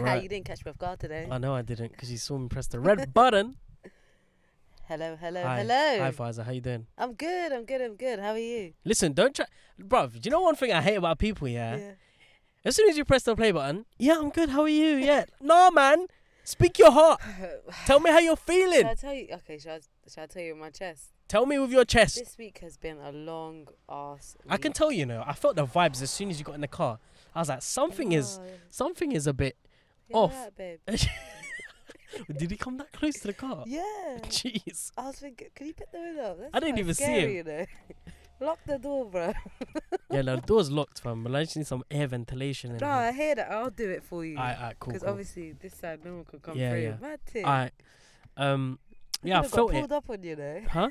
Right. You didn't catch me off guard today. I know I didn't, because you saw me press the red button. Hello. Hi, Faiza. How you doing? I'm good. How are you? Listen, don't try, bruv. Do you know one thing I hate about people? Yeah. As soon as you press the play button, yeah, I'm good. How are you? Yeah. No, man. Speak your heart. Tell me how you're feeling. Shall I tell you? Okay, shall I tell you my chest? Tell me with your chest. This week has been a long ass week. I can tell you now. I felt the vibes as soon as you got in the car. I was like, something is a bit off. Right, babe. Did he come that close to the car? Yeah. Jeez. I was thinking, can you put the window up? That's I didn't quite even see scary, him. You know? Lock the door, bro. Yeah, no, the door's locked, fam. But I just need some air ventilation. In No, here. I hear that. I'll do it for you. Alright, cool. Because obviously this side no one can come Yeah, through. yeah. Mad thing. Alright. Yeah, I felt got it. pulled up on you, though. Huh?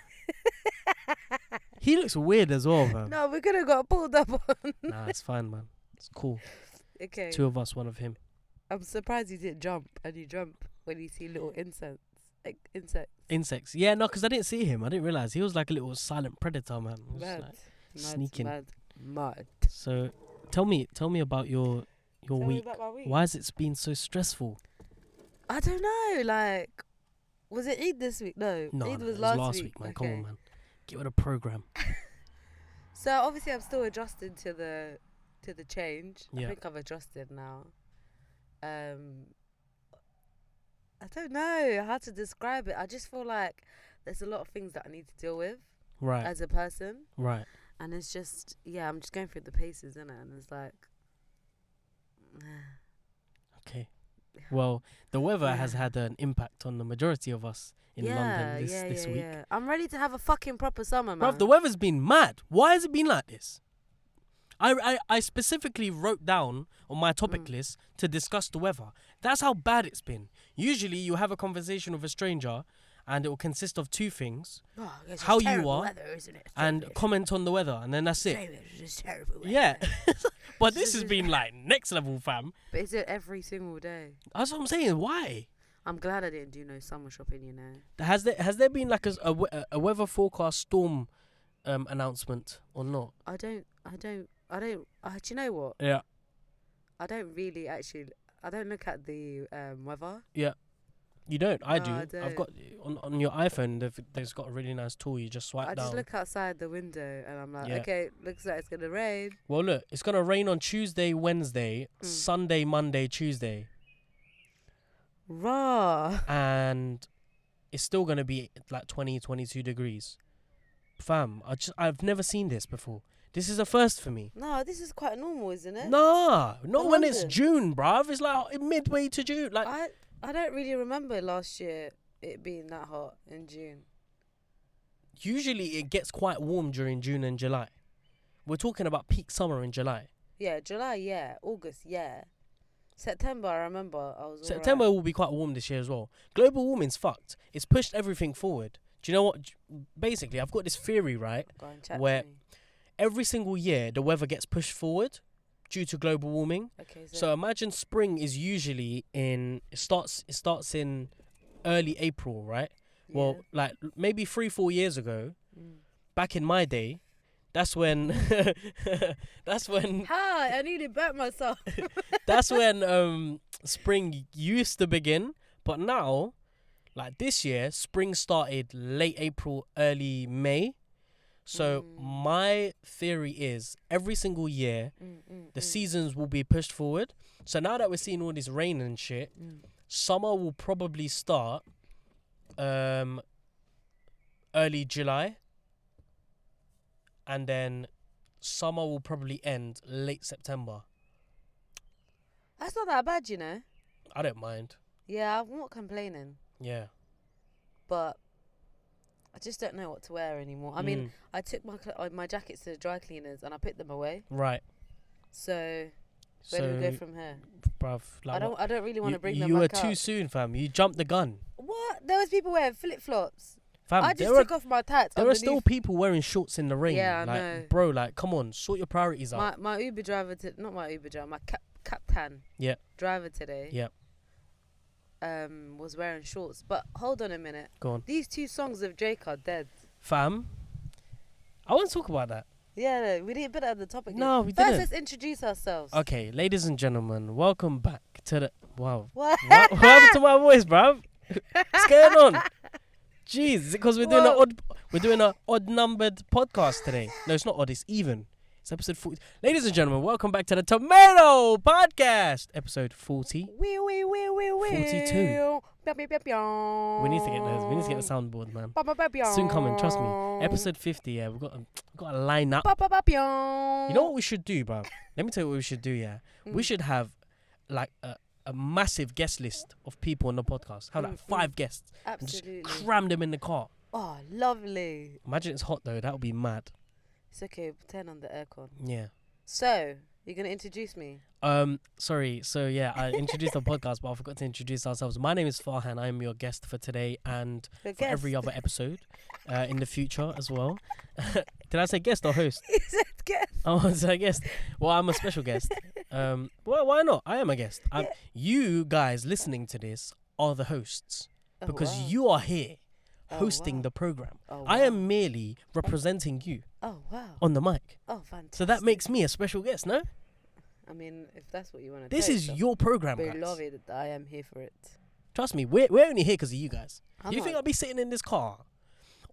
He looks weird as well, fam. No, we could have got pulled up on. Nah, it's fine, man. It's cool. Okay. Two of us, one of him. I'm surprised you didn't jump, and you jump when you see little insects. Insects. Yeah, no, because I didn't see him. I didn't realize he was like a little silent predator, man. He was like sneaking. Mad. So, tell me about your Tell me week. about my week. Why has it been so stressful? I don't know. Like, was it Eid this week? No, No, Eid no, was it last week, man. Okay. Come on, man. Get with the program. So obviously I'm still adjusting to the change. Yeah. I think I've adjusted now. I don't know how to describe it. I just feel like there's a lot of things that I need to deal with Right. as a person. Right. And it's just, I'm just going through the paces, innit? And it's like, Okay. Well, the weather has had an impact on the majority of us in London this week. Yeah. I'm ready to have a fucking proper summer, man. Bruv, the weather's been mad. Why has it been like this? I specifically wrote down on my topic list to discuss the weather. That's how bad it's been. Usually you have a conversation with a stranger and it will consist of two things. How you are weather, isn't it? and comment on the weather, and then that's it. It's terrible weather. Yeah. But this has been like next level, fam. But is it every single day? That's what I'm saying. Why? I'm glad I didn't do no summer shopping, you know. Has there been like a weather forecast storm announcement or not? I don't. Do you know what? Yeah. I don't really actually. I don't look at the weather. Yeah. You don't? I No, do. I don't. I've got on your iPhone. There's got a really nice tool. You just swipe I down. just look outside the window and I'm like, Yeah. okay, looks like it's gonna rain. Well, look, it's gonna rain on Tuesday, Wednesday, Sunday, Monday, Tuesday, Raw. and it's still gonna be like 20, 22 degrees. Fam, I've never seen this before. This is a first for me. No, this is quite normal, isn't it? Nah, not For when it's London. June, bruv. It's like midway to June. Like, I don't really remember last year it being that hot in June. usually it gets quite warm during June and July. We're talking about peak summer in July. Yeah, July, yeah. August, yeah. September, I remember I was September alright. will be quite warm this year as well. Global warming's fucked. It's pushed everything forward. Do you know what? Basically, I've got this theory, right? Go and chat where to me. every single year the weather gets pushed forward due to global warming. Okay, So imagine spring is usually it starts in early April, right? Well, like maybe 3-4 years ago, back in my day, that's when Hi, I need to back myself. that's when spring used to begin. But now, like this year, spring started late April, early May. So my theory is every single year the seasons will be pushed forward. So now that we're seeing all this rain and shit, summer will probably start early July, and then summer will probably end late September. That's not that bad, you know. I don't mind. Yeah, I'm not complaining, Yeah. but I just don't know what to wear anymore. I mean, I took my jackets to the dry cleaners and I put them away. Right. So where do we go from here? Bruv, like I don't really want to bring them You were back too up. soon, fam. You jumped the gun. What? There was people wearing flip flops. Fam, I just took off my tights. there are still underneath. people wearing shorts in the rain. Yeah, I like, know. bro, like, come on, sort your priorities out. My Uber driver not my Uber driver, my captain. Yeah. Driver today. Yeah. Was wearing shorts. But hold on a minute. Go on. These two songs of Drake are dead. Fam, I want to talk about that. Yeah, we didn't put it at the topic. No, we First, didn't. let's introduce ourselves. Okay, ladies and gentlemen, welcome back to the... Wow. What? What happened to my voice, bruv? What's going on? Jeez, is it because we're doing a odd numbered podcast today? No, it's not odd, it's even. It's episode 40. Ladies and gentlemen, welcome back to the Tomato Podcast, episode 40. 42. We need to get those. We need to get the soundboard, man. Soon coming, trust me. Episode 50, yeah, we've got a line up. You know what we should do, bruv? Let me tell you what we should do, yeah. We should have like a massive guest list of people on the podcast. Have like 5 guests. Absolutely. And just cram them in the car. Oh, lovely. Imagine it's hot though. That would be mad. It's okay. Turn on the aircon. Yeah. So, you're going to introduce me? Sorry. So, yeah, I introduced the podcast, but I forgot to introduce ourselves. My name is Farhan. I am your guest for today and for every other episode in the future as well. Did I say guest or host? You said guest. Oh, so I guess. Well, I'm a special guest. Well, why not? I am a guest. Yeah. You guys listening to this are the hosts because wow. you are here Oh, hosting wow. the program. Oh, I wow. am merely representing you Oh, wow. on the mic. Oh, fantastic. So that makes me a special guest, no? I mean, if that's what you want to This is your program, guys. beloved, I am here for it. Trust me, we're only here because of you guys. I'm You not- think I'd be sitting in this car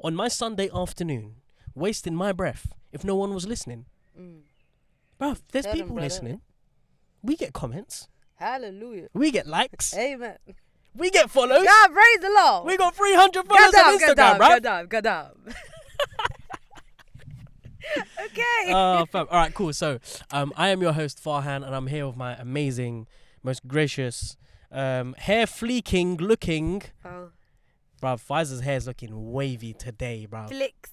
on my Sunday afternoon, wasting my breath if no one was listening? Bruv, there's Tell them, people brother. listening. We get comments. Hallelujah. We get likes. Amen. We get follows. God, praise the Lord. We got 300 followers on Instagram, bruv. Good job. Okay. Fam. All right, cool. So, I am your host, Farhan, and I'm here with my amazing, most gracious, hair fleeking looking... Oh, Bruv, Pfizer's hair is looking wavy today, bruv. flicks.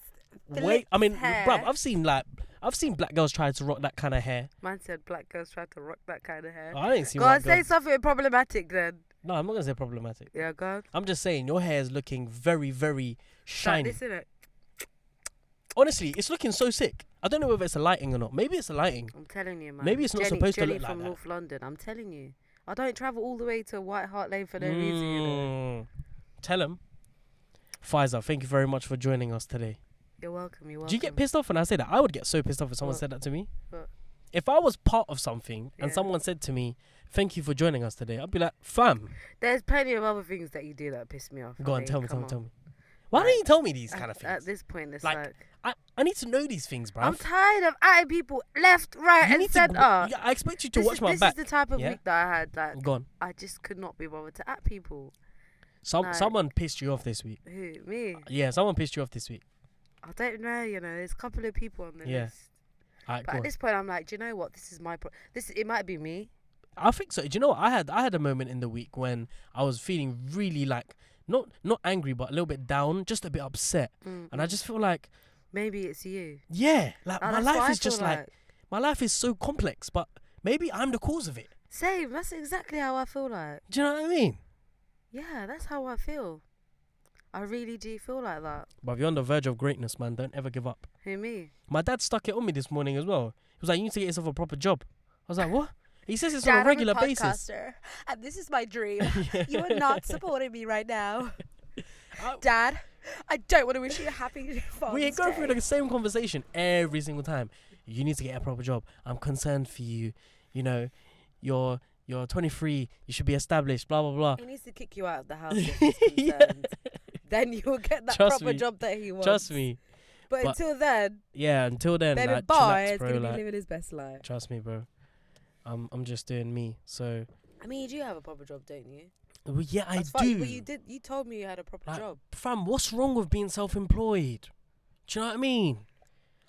I mean, hair. bruv, I've seen black girls try to rock that kind of hair. Man said black girls try to rock that kind of hair. I ain't seen Go on, white say girls. something problematic then. No, I'm not gonna say problematic. Yeah, go on. I'm just saying your hair is looking very, very shiny. Like this, innit? Honestly, it's looking so sick. I don't know whether it's a lighting or not. Maybe it's a lighting. I'm telling you, man. Maybe it's not supposed to Jenny look like from that. North London. I'm telling you. I don't travel all the way to White Hart Lane for no reason, you know. Tell him. Pfizer, thank you very much for joining us today. You're welcome. Do you get pissed off when I say that? I would get so pissed off if someone What? said that to me. What? If I was part of something and Yeah. someone said to me, thank you for joining us today, I'd be like, fam, There's plenty of other things that you do that piss me off. go I on, mean, tell me. come on. Why Like, don't you tell me these kind of At things? this point, it's Like, like I need to know these things, bruv. I'm tired of atting people left, right, You and need to centre. Yeah, I expect you to watch my back. This is the type of Yeah? week that I had. Like, Go on. I just could not be bothered to at people. Like- Someone pissed you off this week. Who? Me? Yeah, someone pissed you off this week. I don't know. You know, there's a couple of people on the Yeah. list. Alright, But go at on. this point, I'm like, do you know what? This is my. It might be me. I think so. Do you know what? I had a moment in the week when I was feeling really like not angry, but a little bit down, just a bit upset, and I just feel like Maybe it's you. yeah, like Oh, my that's what life I is just feel like my life is so complex, but maybe I'm the cause of it. Same. That's exactly how I feel like. Do you know what I mean? Yeah, that's how I feel. I really do feel like that. But if you're on the verge of greatness, man, don't ever give up. Who, me? My dad stuck it on me this morning as well. He was like, you need to get yourself a proper job. I was like, what? He says it's on a regular basis. And this is my dream. Yeah. You are not supporting me right now. I- Dad, I don't want to wish you a happy We go through the same conversation every single time. You need to get a proper job. I'm concerned for you. You know, you're 23. You should be established. Blah blah blah. He needs to kick you out of the house if he's Yeah. concerned. Then you will get that Trust proper me. job that he wants. Trust me. But But- until then, Yeah. Until then, baby like, boy chillax, is bro. going to be Like, living his best life. trust me, bro. I'm just doing me. So, I mean, you do have a proper job, don't you? well, yeah, I That's fine, do. But you told me you had a proper Like, job. Fam, what's wrong with being self-employed? Do you know what I mean?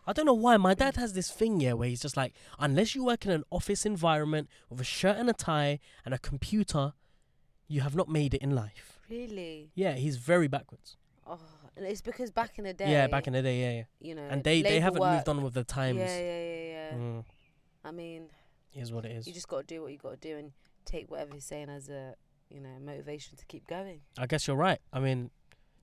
I don't know why. My dad has this thing, yeah, where he's just like, unless you work in an office environment with a shirt and a tie and a computer, you have not made it in life. Really? Yeah, he's very backwards. Oh, and it's because back in the day. Yeah, back in the day, yeah. You know, And they labour haven't work- moved on with the times. Yeah. Mm, I mean, is what it is. you just got to do what you got to do and take whatever he's saying as a, motivation to keep going. I guess you're right. I mean,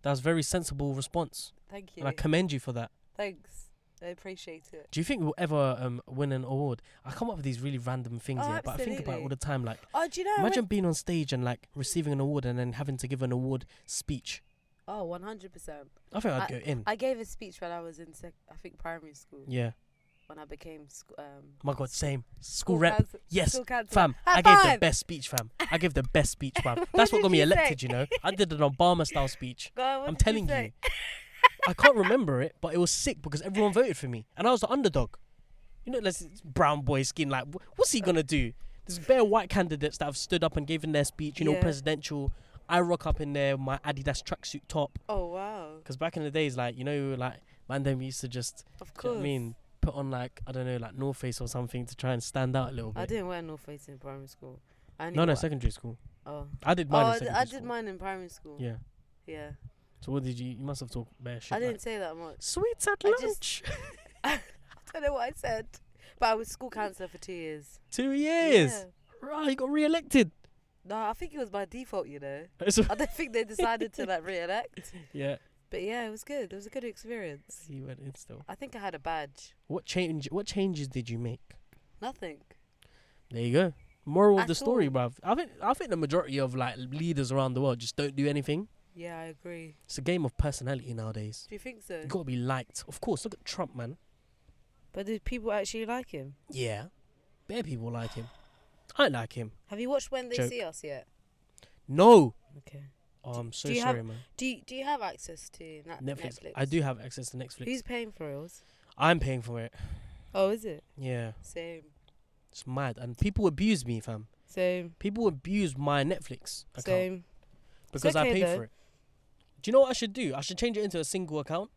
that's a very sensible response. Thank you. And I commend you for that. Thanks. I appreciate it. Do you think we'll ever win an award? I come up with these really random things Oh, here, but I think about it all absolutely. the time. Like, Oh, do you know? imagine being on stage and like receiving an award and then having to give an award speech. Oh, 100%. I think I'd go in. I gave a speech when I was in, primary school. Yeah. when I became Oh my God, same. School school rep. council. Yes, School council. fam. High I gave the five! best speech, fam. I gave the best speech, fam. That's what did got me you say? elected, you know. I did an Obama-style speech. Go on, what I'm did telling say? you. I can't remember it, but it was sick because everyone voted for me. And I was the underdog. You know, this brown boy skin, like, what's he going to do? There's bare white candidates that have stood up and given their speech, you know, Yeah. presidential. I rock up in there, my Adidas tracksuit top. Oh wow. Because back in the days, like, you know, like, man, them used to just, Of do you know course. what I mean, put on, like, I don't know, like, North Face or something to try and stand out a little bit. I didn't wear North Face in primary school. I only No, wore- secondary school. Oh. I did mine in Oh, secondary I school. did mine in primary school. Yeah. Yeah. So what did you must have talked bare shit. I didn't like, say that much. sweets at I lunch. I don't know what I said, but I was school counsellor for 2 years. 2 years. Yeah. Right, you got re-elected. No, I think it was by default, you know. So- I don't think they decided to like re-elect. yeah. But yeah, it was good. It was a good experience. You went in still. I think I had a badge. What changes did you make? Nothing. There you go. Moral of At the story, all. bruv. I think the majority of like leaders around the world just don't do anything. Yeah, I agree. It's a game of personality nowadays. Do you think so? You gotta be liked. Of course, look at Trump, man. But did people actually like him? Yeah. Bare people like him. I like him. Have you watched When They Joke. See Us yet? No. Okay. Oh, I'm so do you sorry, have- man. Do you have access to Netflix. Netflix? I do have access to Netflix. Who's paying for yours? I'm paying for it. Oh, is it? Yeah. Same. It's mad. And people abuse me, fam. Same. People abuse my Netflix account Same. because I okay pay though. for it. Do you know what I should do? I should change it into a single account.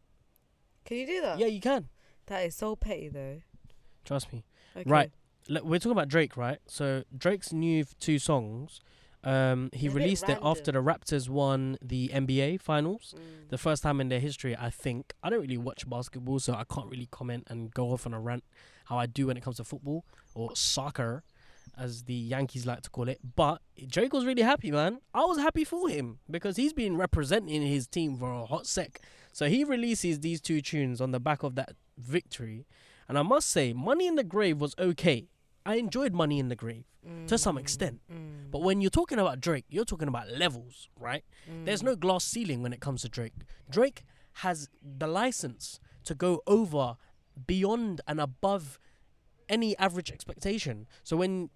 Can you do that? Yeah, you can. That is so petty though. Trust me. Okay. Right. We're talking about Drake, right? So Drake's new 2 songs. He They're a bit released it after the random. Raptors won the NBA finals. Mm. The first time in their history, I think. I don't really watch basketball, so I can't really comment and go off on a rant how I do when it comes to football or soccer, as the Yankees like to call it. But Drake was really happy, man. I was happy for him because he's been representing his team for a hot sec. So he releases these 2 tunes on the back of that victory. And I must say, Money in the Grave was okay. I enjoyed Money in the Grave to some extent. But when you're talking about Drake, you're talking about levels, right? There's no glass ceiling when it comes to Drake. Drake has the license to go over, beyond and above any average expectation. So when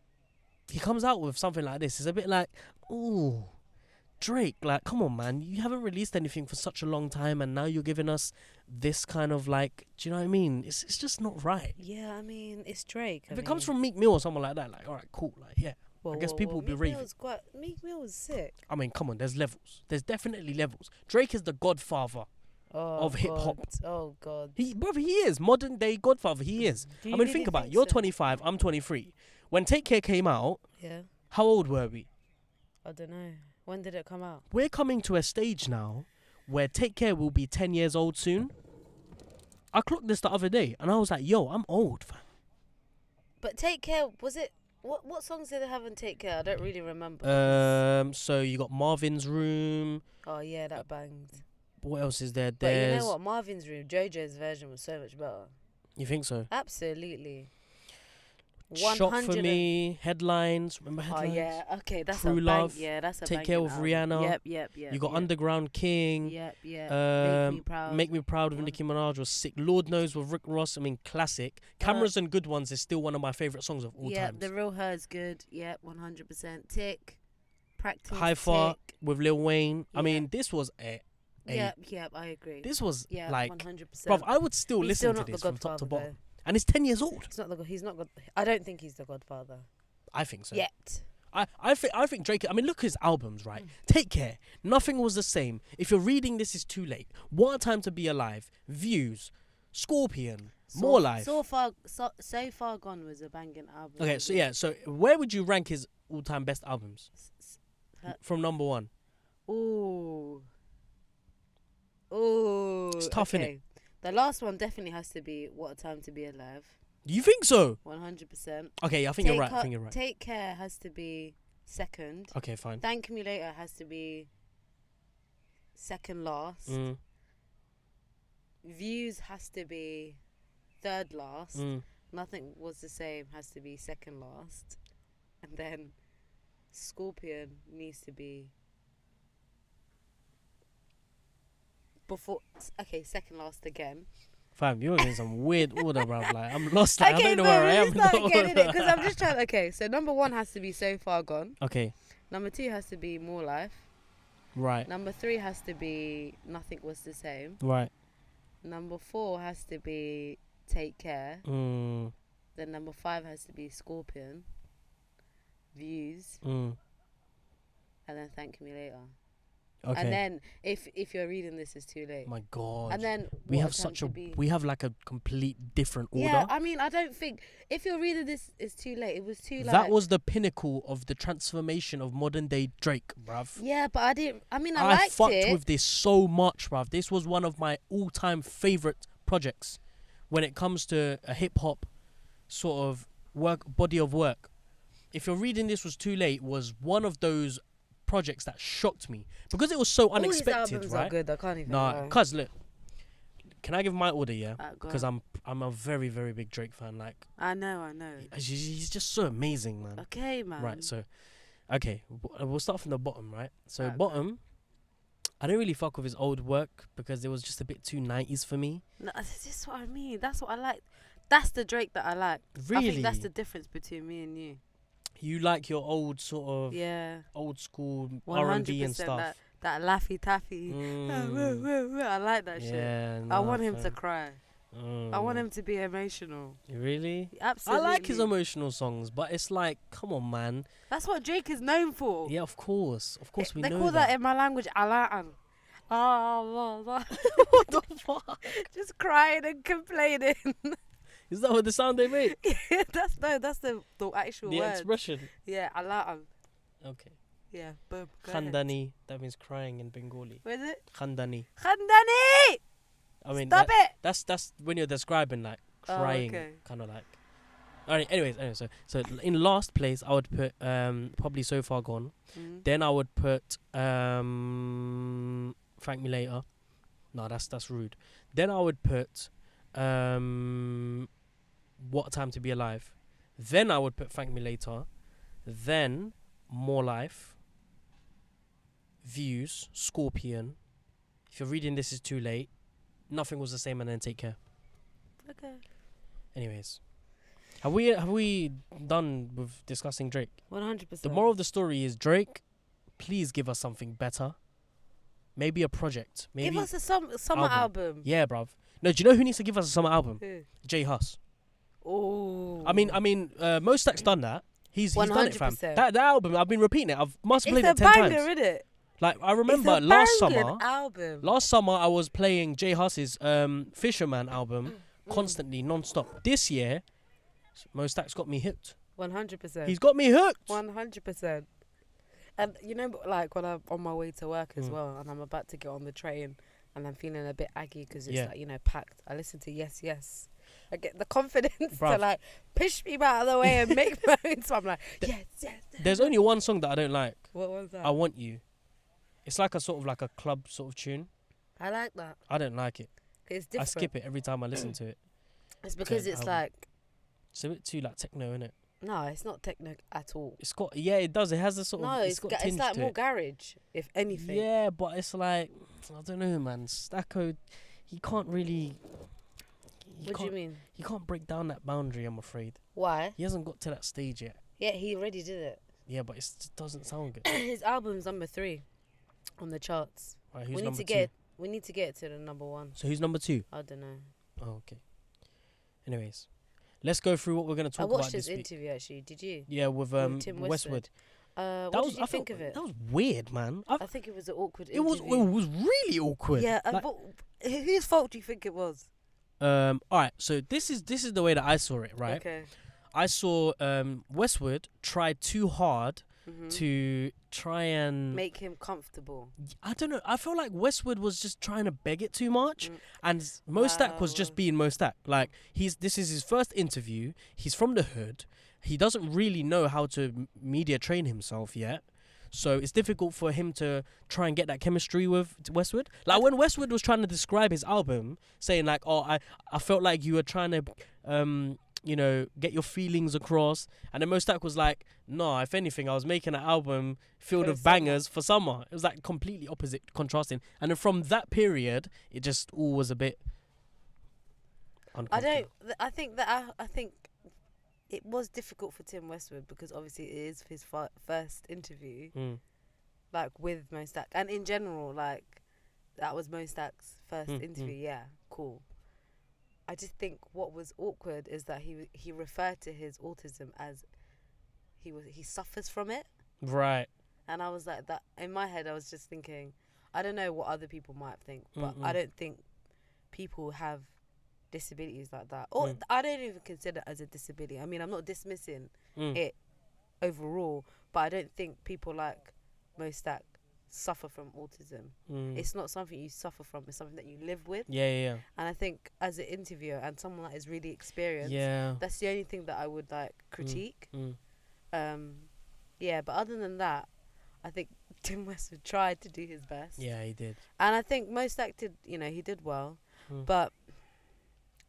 he comes out with something like this, it's a bit like, ooh, Drake, like, come on, man. You haven't released anything for such a long time, and now you're giving us this kind of like, do you know what I mean? It's just not right. Yeah, I mean, it's Drake. If it comes from Meek Mill or someone like that, like, all right, cool, like, yeah. Whoa, I guess people will be Meek raving. Meek Mill was sick. I mean, come on, there's levels. There's definitely levels. Drake is the godfather Oh, of hip hop. God. Oh God. He is modern day godfather. He is. Do you I mean, really think about it. think You're so? 25. I'm 23. When Take Care came out, Yeah. how old were we? I don't know. When did it come out? We're coming to a stage now where Take Care will be 10 years old soon. I clocked this the other day, and I was like, yo, I'm old, fam. But Take Care, was it? What songs did they have in Take Care? I don't really remember. So you got Marvin's Room. Oh yeah, that banged. What else is there? But you There's. know what? Marvin's Room, JoJo's version was so much better. You think so? Absolutely. Shot for Me, Headlines. Remember Oh Headlines? yeah, okay, that's True a bang. Love, Yeah, that's a Take Care banging of album. Rihanna. Yep. You got yep. Underground King. Yep. Make Um, Me Proud. Make Me Proud with One. Nicki Minaj was sick. Lord Knows with Rick Ross. I mean, classic. Cameras and Good Ones is still one of my favorite songs of all Yeah, time. The Real Her is good. Yep, 100%. Tick. Practice. High Far Tick. with Lil Wayne. I Yeah. mean, this was a Yep, I agree. this was Yeah, like, 100%. bruv, I would still He's listen still to not this the from top to Godfather, bottom. And it's 10 years old. He's not God. I don't think he's the Godfather I think so. yet. I think Drake. I mean, look at his albums, right? Take Care. Nothing Was the Same. If you're reading this, is too late. What a Time to Be Alive. Views. Scorpion. More Life. So Far Gone was a banging album. Okay, so yeah. So where would you rank his all-time best albums from number 1? Ooh. It's tough, okay. The last one definitely has to be What a Time to Be Alive. Do you think so? 100%. Okay, I think you're right. I think you're right. Take Care has to be second. Okay, fine. Thank Me Later has to be second last. Mm, Views has to be third last. mm. Nothing Was the Same has to be second last. And then Scorpion needs to be second last again. Fam, you're in some weird order, bruv. Like, I'm lost. Like, Okay, I don't know where I am. let's start getting it because I'm just trying. Okay, so number 1 has to be So Far Gone. Okay. Number 2 has to be More Life. Right. Number 3 has to be Nothing Was the Same. Right. Number 4 has to be Take Care. Mm. Then number 5 has to be Scorpion, Views, Mm. and then Thank Me Later. Okay. And then if you're reading this, it's too late. My God. And then we What have a Time such to a Be. we have like a complete different order. Yeah, I mean, I don't think if you're reading this, it's too late. It was too That was the pinnacle of the transformation of modern day Drake, bruv. Yeah, but I didn't. I mean, I I liked fucked it. with this so much, bruv. This was one of my all-time favorite projects when it comes to a hip hop sort of body of work. If you're reading this was too late was one of those projects that shocked me because it was so All his unexpected, albums right? are good. I can't even. Nah, lie. cuz look, can I give my order, yeah? Go Because on. I'm a very, very big Drake fan. Like, I know. he's just so amazing, man. Okay, man. Right, so, okay, we'll start from the bottom, right? So, Alright, bottom, I don't really fuck with his old work because it was just a bit too 90s for me. No, this is what I mean. That's what I like. That's the Drake that I like. Really? I think that's the difference between me and you. You like your old sort of Yeah. old school 100% R&B and stuff. That laffy taffy. I like that shit. Yeah, I want him to fam. cry. I want him to be emotional. Really? Absolutely. I like his emotional songs, but it's like, come on, man. That's what Drake is known for. Yeah, of course we They know call that in my language alaan. What the fuck? Just crying and complaining. Is that what the sound they make? that's the actual The word. expression. Yeah, alaan. Okay. Yeah, boom. Go ahead. Khandani. That means crying in Bengali. What is it? Khandani. Khandani! I mean, Stop it! that's when you're describing like Oh, crying, okay. kind of like. Alright. Anyways, so in last place I would put probably So Far Gone. Mm. Then I would put Thank Me Later. No, that's rude. Then I would put What a Time to Be Alive. Then I would put Thank Me Later. Then More Life. Views, Scorpion. If you're reading this is too late. Nothing Was the Same, and then Take Care. Okay. Anyways, have we done with discussing Drake? 100%. The moral of the story is Drake, please give us something better. Maybe a project. Maybe Give us a summer album. Yeah, bruv. No, do you know who needs to give us a summer album? Who? J Hus. Oh. I mean, Mo Stack's done that. He's done it, fam. 100%. That album, I've been repeating it. I've must have played it It's a 10 banger, times. innit? Like I remember It's a last banging summer. album. Last summer I was playing J Hus's Fisherman album constantly, non-stop. This year, Mo Stack's got me hooked. 100%. He's got me hooked. 100%. And you know, like when I'm on my way to work as well, and I'm about to get on the train, and I'm feeling a bit aggy because it's like packed. I listen to Yes Yes. I get the confidence Bruv. to like push people out of the way and make moves. So I'm like, yes. There's only one song that I don't like. What was that? I Want You. It's like a sort of like a club sort of tune. I like that. I don't like it. It's different. I skip it every time I listen to it. It's because it's like, It's a bit too like techno, innit? no, it's not techno at all. It's got it does. It has a sort No, of it's got it's tinge like to more it. garage, if anything. Yeah, but it's like I don't know, man. Stacko, he can't really. What do you mean? He can't break down that boundary. I'm afraid Why? he hasn't got to that stage yet. Yeah, he already did it. Yeah, but it doesn't sound good. His album's number 3 on the charts. Right, who's We need number to two? get. We need to get to the number 1. So who's number 2? I don't know. Oh, okay. Anyways, let's go through what we're gonna I talk watched about his this week. interview actually. Did you? Yeah, with Tim Westwood. What did you think of it? That was weird, man. I think it was an awkward It was really awkward. Yeah, Like, but whose fault do you think it was? all right. So this is the way that I saw it. Right. Okay. I saw Westwood try too hard Mhm. to try and Make him comfortable. I don't know. I feel like Westwood was just trying to beg it too much, Mm. and Mo Stack was Wow. just being Mo Stack. Like this is his first interview. He's from the hood. He doesn't really know how to media train himself yet. So it's difficult for him to try and get that chemistry with Westwood. Like when Westwood was trying to describe his album, saying like, "Oh, I felt like you were trying to, get your feelings across," and then Mo Stack was like, "No, if anything, I was making an album filled For with summer." bangers for summer." It was like completely opposite, contrasting. And then from that period, it just all was a bit. uncomfortable. I think it was difficult for Tim Westwood because obviously it is his first interview, like with Mo Stack, and in general, like that was Mo Stack's first interview. Yeah, cool. I just think what was awkward is that he referred to his autism as he suffers from it. Right. And I was like that in my head. I was just thinking, I don't know what other people might think, but I don't think people have disabilities like that, or I don't even consider it as a disability. I mean, I'm not dismissing it overall, but I don't think people like Mo Stack suffer from autism. It's not something you suffer from, it's something that you live with. Yeah. And I think as an interviewer and someone that is really experienced, that's the only thing that I would like critique. Yeah, but other than that, I think Tim Westwood tried to do his best. Yeah, he did. And I think Mo Stack did, he did well. But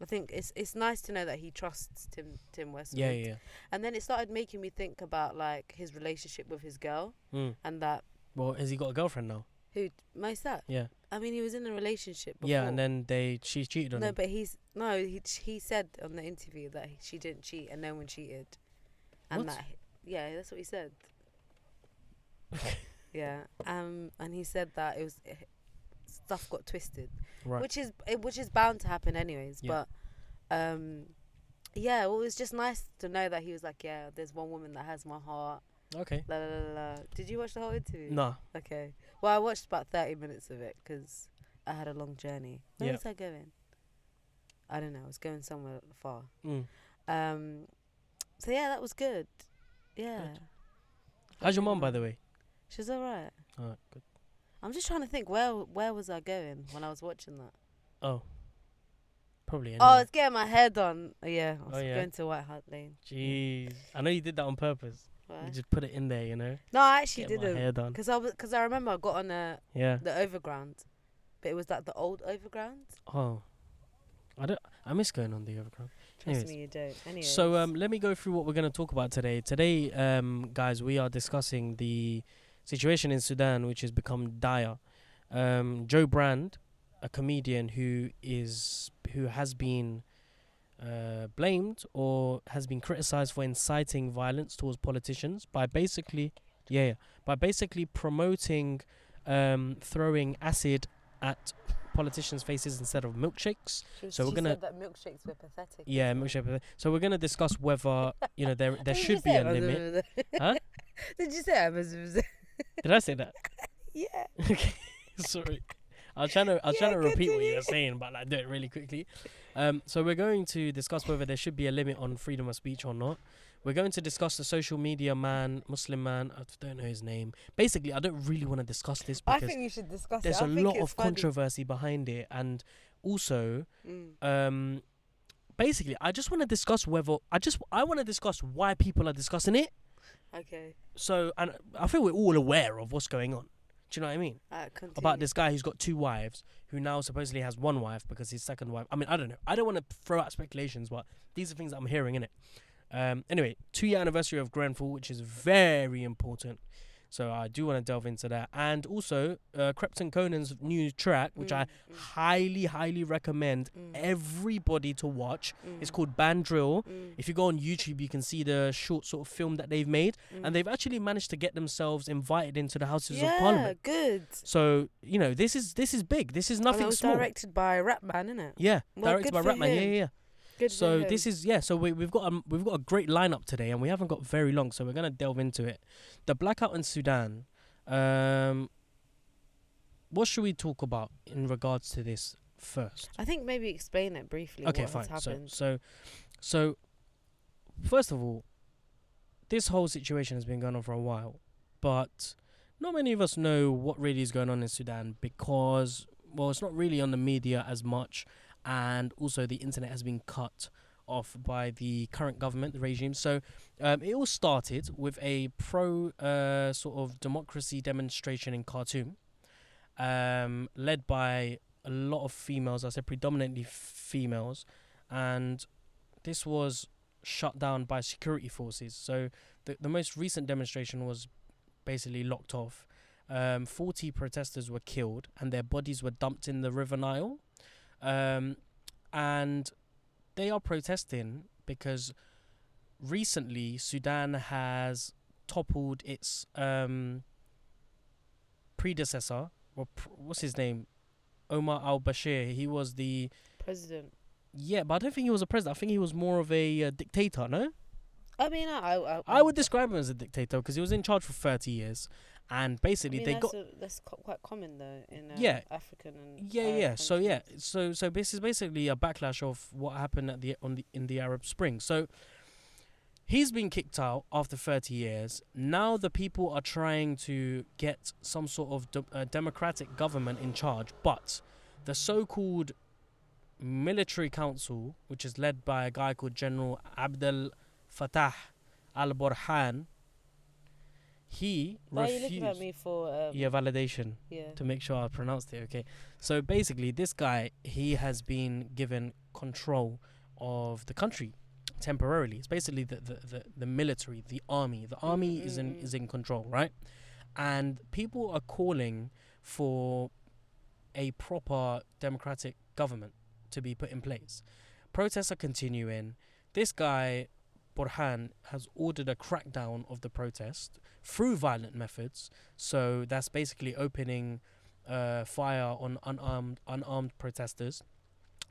I think it's nice to know that he trusts Tim Westwood. Yeah. And then it started making me think about like his relationship with his girl, and that. Well, has he got a girlfriend now? Who? Mo Stack? Yeah. I mean, he was in a relationship before. Yeah, and then she cheated on him. No, but he said on the interview that she didn't cheat and no one cheated, and what? That's what he said. Yeah. And he said that it was stuff got twisted. Right. Which is bound to happen anyways. Yeah. But it was just nice to know that he was like, yeah, there's one woman that has my heart. Okay. La, la, la, la. Did you watch the whole interview? Nah. Okay. Well, I watched about 30 minutes of it because I had a long journey. Where was I going? I don't know. I was going somewhere far. So yeah, that was good. Yeah. Good. How's your mum, by the way? She's alright. Alright, good. I'm just trying to think where was I going when I was watching that. Oh. Probably. Oh, I was getting my hair done. Yeah, I was going to White Hart Lane. Jeez, I know you did that on purpose. Why? You just put it in there, you know. No, I actually Get didn't. my hair done. Because I remember I got on the overground, but it was like the old overground. Oh, I miss going on the overground. Trust me, you don't. Anyways. So let me go through what we're going to talk about today. Today, guys, we are discussing the situation in Sudan, which has become dire. Joe Brand, a comedian who has been blamed or has been criticized for inciting violence towards politicians by basically promoting throwing acid at politicians' faces instead of milkshakes. So we're gonna said that milkshakes were pathetic. Yeah, milkshake. So we're gonna discuss whether there should be a limit. Huh? Did you say Did I say that? Yeah. Okay. Sorry. I'll try to repeat what you were saying, but like do it really quickly. So we're going to discuss whether there should be a limit on freedom of speech or not. We're going to discuss the social media Muslim man. I don't know his name. Basically, I don't really want to discuss this because I think you should discuss there's it. a lot of controversy behind it, and also, basically, I just want to discuss I want to discuss why people are discussing it. Okay. So, and I feel we're all aware of what's going on. Do you know what I mean? About this guy who's got 2 wives, who now supposedly has 1 wife because his second wife. I mean, I don't know. I don't want to throw out speculations, but these are things that I'm hearing, innit? Anyway, 2-year anniversary of Grenfell, which is very important. So I do want to delve into that. And also, Crepton Conan's new track, which I highly, highly recommend everybody to watch. It's called Band Drill. If you go on YouTube, you can see the short sort of film that they've made. And they've actually managed to get themselves invited into the Houses of Parliament. Yeah, good. So, this is big. This is nothing small. Directed by Rapman, isn't it? Yeah, directed by Rapman. Yeah. Good so this is so we've got a great lineup today, and we haven't got very long, so we're gonna delve into it. The blackout in Sudan. What should we talk about in regards to this first? I think maybe explain it briefly. Okay, what fine. Has happened. So first of all, this whole situation has been going on for a while, but not many of us know what really is going on in Sudan because, well, it's not really on the media as much. And also the internet has been cut off by the current government, the regime. So it all started with a pro sort of democracy demonstration in Khartoum, led by a lot of females. I said predominantly females. And this was shut down by security forces. So the most recent demonstration was basically locked off. 40 protesters were killed and their bodies were dumped in the River Nile. And they are protesting because recently Sudan has toppled its predecessor, or what's his name? Omar al-Bashir. He was the President. Yeah, but I don't think he was a president. I think he was more of a dictator. No, I mean, I would describe him as a dictator because he was in charge for 30 years, and basically I mean, that's quite common though in African and Arab So yeah, countries. so this is basically a backlash of what happened in the Arab Spring. So he's been kicked out after 30 years. Now the people are trying to get some sort of democratic government in charge, but the so-called military council, which is led by a guy called General Abdel Fattah al-Burhan, he Why are you refused. looking at me for? Validation Yeah. to make sure I pronounced it okay. So basically, this guy, he has been given control of the country temporarily. It's basically the military, the army. The army is in control, right? And people are calling for a proper democratic government to be put in place. Protests are continuing. This guy, Burhan, has ordered a crackdown of the protest through violent methods. So that's basically opening fire on unarmed protesters.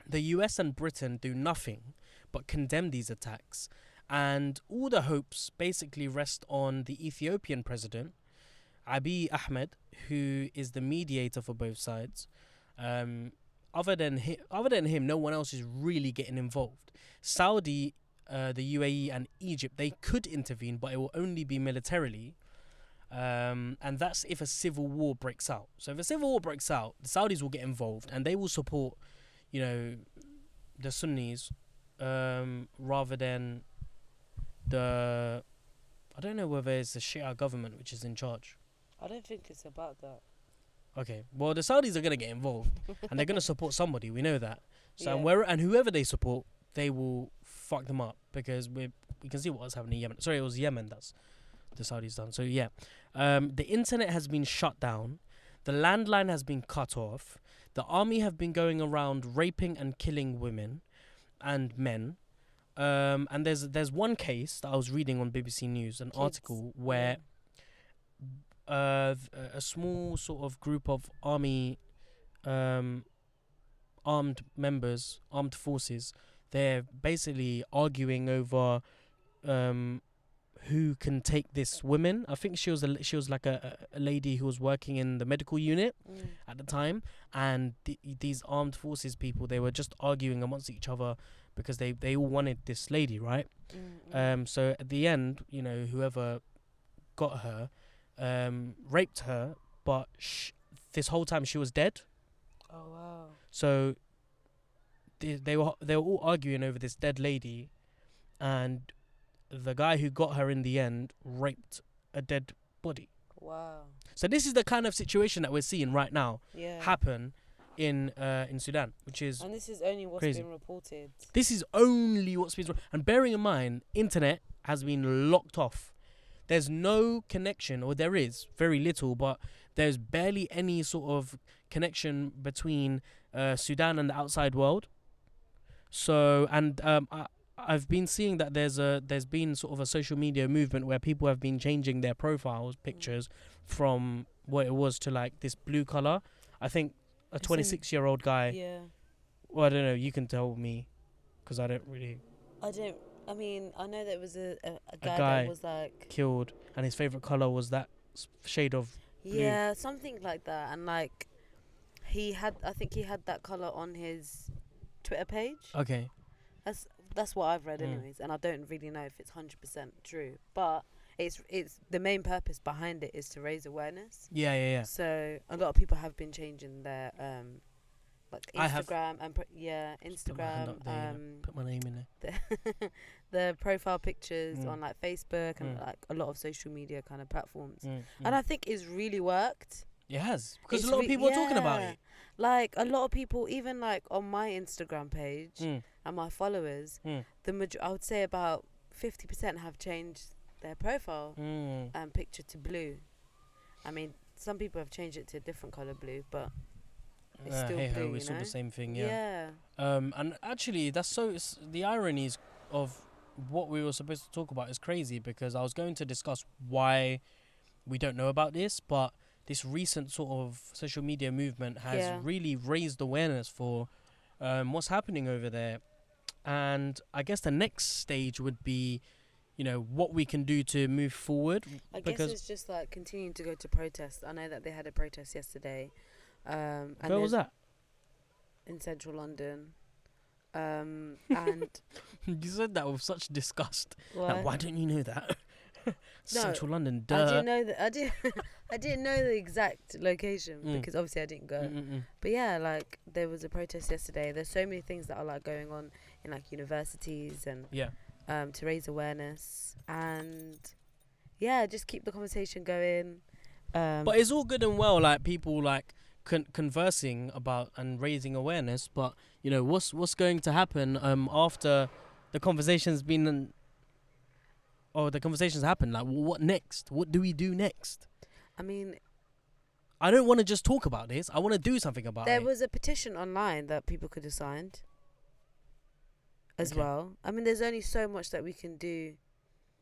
The US and Britain do nothing but condemn these attacks, and all the hopes basically rest on the Ethiopian president, Abiy Ahmed, who is the mediator for both sides. Other than him, no one else is really getting involved. Saudi, the UAE, and Egypt, they could intervene, but it will only be militarily. And that's if a civil war breaks out. So if a civil war breaks out, the Saudis will get involved, and they will support, the Sunnis, rather than the. I don't know whether it's the Shia government which is in charge. I don't think it's about that. Okay, well the Saudis are gonna get involved, and they're gonna support somebody. We know that. So Yeah. and whoever they support, they will fuck them up because we can see what was happening in Yemen. Sorry, it was Yemen that's the Saudis done. So yeah, the internet has been shut down, the landline has been cut off, the army have been going around raping and killing women and men. And there's one case that I was reading on BBC News, an article where a small sort of group of army armed forces, they're basically arguing over who can take this woman. I think she was like a lady who was working in the medical unit at the time, and these armed forces people, they were just arguing amongst each other because they all wanted this lady, right? So at the end, whoever got her raped her, but this whole time she was dead. Oh wow. So they were all arguing over this dead lady, and the guy who got her in the end raped a dead body. Wow. So this is the kind of situation that we're seeing right now happen in Sudan, which is, and this is only what's crazy. been reported. This is only what's been, and bearing in mind, internet has been locked off. There's no connection, or there is very little, but there's barely any sort of connection between Sudan and the outside world. So, and I've been seeing that there's been sort of a social media movement where people have been changing their profiles pictures from what it was to like this blue color. I think a 26-year-old guy. Yeah. Well, I don't know. You can tell me, because I don't really. I mean, I know there was a guy that was like killed, and his favorite color was that shade of blue. Yeah, something like that, and like I think he had that color on his Twitter page. Okay. That's what I've read, anyways, and I don't really know if it's 100% true, but it's the main purpose behind it is to raise awareness. Yeah. So a lot of people have been changing their like Instagram Instagram. Put my name in there. The profile pictures on like Facebook and like a lot of social media kind of platforms, and I think it's really worked. It has, because a lot of people are talking about it. Like a lot of people, even like on my Instagram page and my followers, I would say about 50% have changed their profile picture to blue. I mean, some people have changed it to a different color blue, but it's still hey blue, ho, it's all the same thing. Yeah. And actually, the ironies of what we were supposed to talk about is crazy, because I was going to discuss why we don't know about this, but this recent sort of social media movement has really raised awareness for what's happening over there. And I guess the next stage would be, what we can do to move forward. I guess it's just like continuing to go to protests. I know that they had a protest yesterday. And where was that? In central London. And you said that with such disgust. why? Like, why don't you know that? No, Central London, duh. I didn't know that. I didn't know the exact location because obviously I didn't go. But yeah, like there was a protest yesterday. There's so many things that are like going on in like universities and to raise awareness and just keep the conversation going. But it's all good and well, like people like conversing about and raising awareness. But what's going to happen after the conversation's been. The conversations happen. Like, what next? What do we do next? I mean, I don't want to just talk about this. I want to do something about it. There was a petition online that people could have signed as well. I mean, there's only so much that we can do.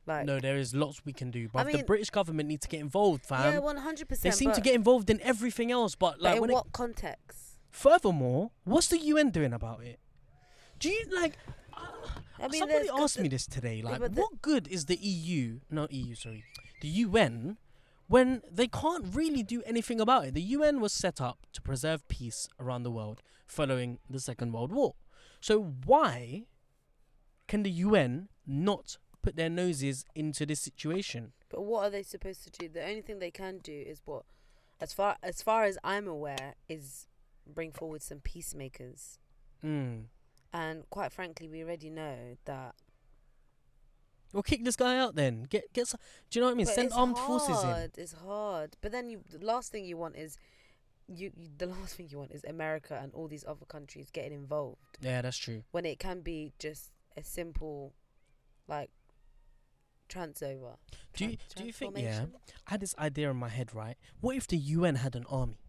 Like, no, there is lots we can do. But the British government needs to get involved, fam. Yeah, 100%. They seem to get involved in everything else. But like, in what context? Furthermore, what's the UN doing about it? Do you, like... somebody asked me this today. Like, what good is the the UN, when they can't really do anything about it? The UN was set up to preserve peace around the world following the Second World War. So why can the UN not put their noses into this situation? But what are they supposed to do? The only thing they can do is what, as far as I'm aware, is bring forward some peacemakers. And quite frankly, we already know that. Well, kick this guy out then. Get. Do you know what I mean? But Send armed forces in. It's hard. But then the last thing you want is, America and all these other countries getting involved. Yeah, that's true. When it can be just a simple, like, transfer. Do you think? Yeah, I had this idea in my head. Right. What if the UN had an army?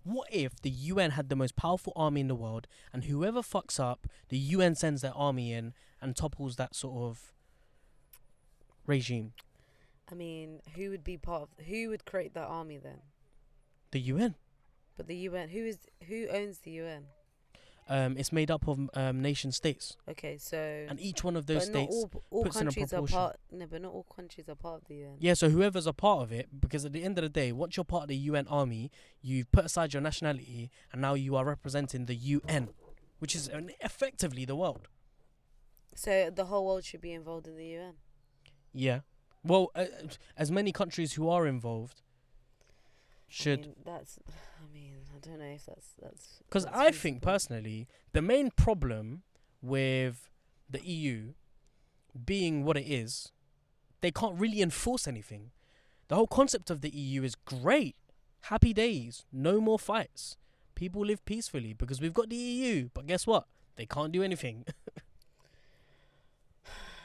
What if the UN had the most powerful army in the world, and whoever fucks up, the UN sends their army in and topples that sort of regime? I mean, who would create that army then? The UN. But the UN, who owns the UN? It's made up of nation states. Okay, so and each one of those states all puts in a proportion. But not all countries are part of the UN. Yeah, so whoever's a part of it, because at the end of the day, once you're part of the UN army, you've put aside your nationality, and now you are representing the UN, which is effectively the world. So the whole world should be involved in the UN. Yeah, well, as many countries who are involved should. I don't know if that's because I think personally the main problem with the EU being what it is, they can't really enforce anything. The whole concept of the EU is great. Happy days, no more fights. People live peacefully because we've got the EU. But guess what? They can't do anything.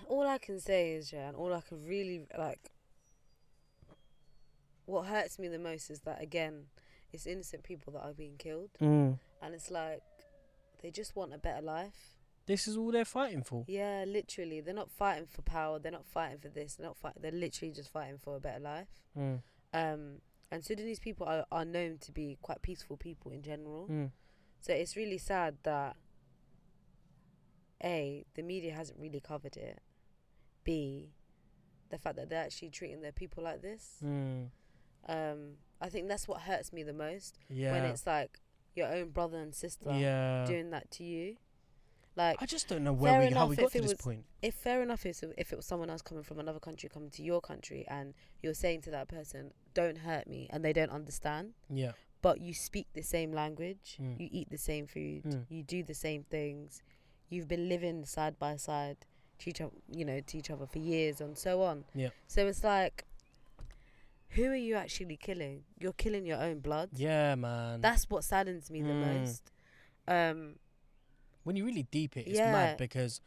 All I can say is, and all I can really what hurts me the most is that, again, it's innocent people that are being killed. And it's like, they just want a better life. This is all they're fighting for. Yeah, literally. They're not fighting for power. They're not fighting for this. They're literally just fighting for a better life. And Sudanese people are known to be quite peaceful people in general. So it's really sad that, A, the media hasn't really covered it. B, the fact that they're actually treating their people like this. I think that's what hurts me the most. Yeah. When it's like your own brother and sister doing that to you. Like, I just don't know how we got to this point. Fair enough if it was someone else coming from another country coming to your country and you're saying to that person, don't hurt me, and they don't understand. Yeah. But you speak the same language, you eat the same food, you do the same things, you've been living side by side to each other for years and so on. Yeah. So it's like, who are you actually killing? You're killing your own blood. Yeah, man. That's what saddens me the most. When you really deep it, it's mad because,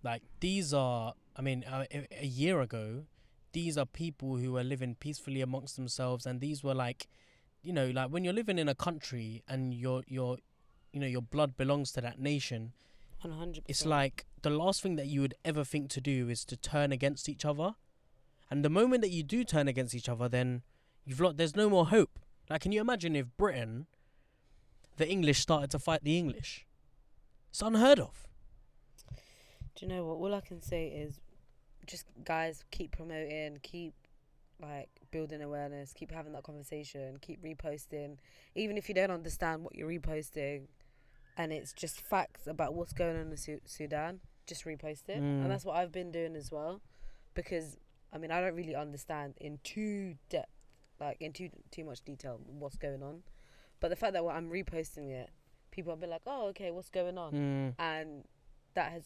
like, these are, a year ago, these are people who were living peacefully amongst themselves, and these were, like, like when you're living in a country and your blood belongs to that nation, 100%. it's like the last thing that you would ever think to do is to turn against each other. And the moment that you do turn against each other, then there's no more hope. Like, can you imagine if Britain, the English started to fight the English? It's unheard of. Do you know what? All I can say is, just guys, keep promoting, keep like building awareness, keep having that conversation, keep reposting, even if you don't understand what you're reposting, and it's just facts about what's going on in Sudan. Just repost it, and that's what I've been doing as well, because I mean I don't really understand in too much detail what's going on, but the fact that I'm reposting it, people will be like, oh, okay, what's going on, and that has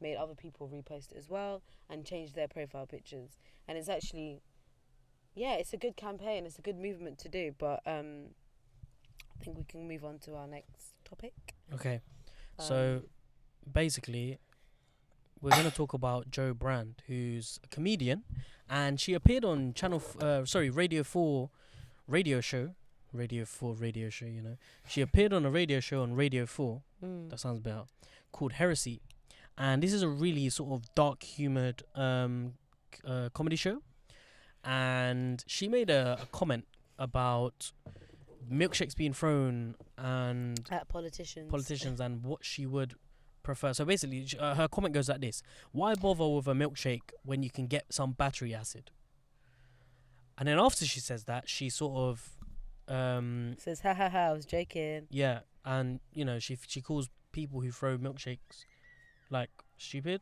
made other people repost it as well and change their profile pictures. And it's actually, it's a good campaign. It's a good movement to do. But I think we can move on to our next topic. Okay. So basically, we're going to talk about Jo Brand, who's a comedian. And she appeared on Radio 4 radio show. Radio 4 radio show, She appeared on a radio show on Radio 4. That sounds better. Called Heresy. And this is a really sort of dark-humoured comedy show. And she made a comment about milkshakes being thrown and at politicians and what she would prefer. So basically, her comment goes like this: why bother with a milkshake when you can get some battery acid? And then after she says that, she sort of says, ha ha ha, I was joking. Yeah, and she calls people who throw milkshakes like stupid.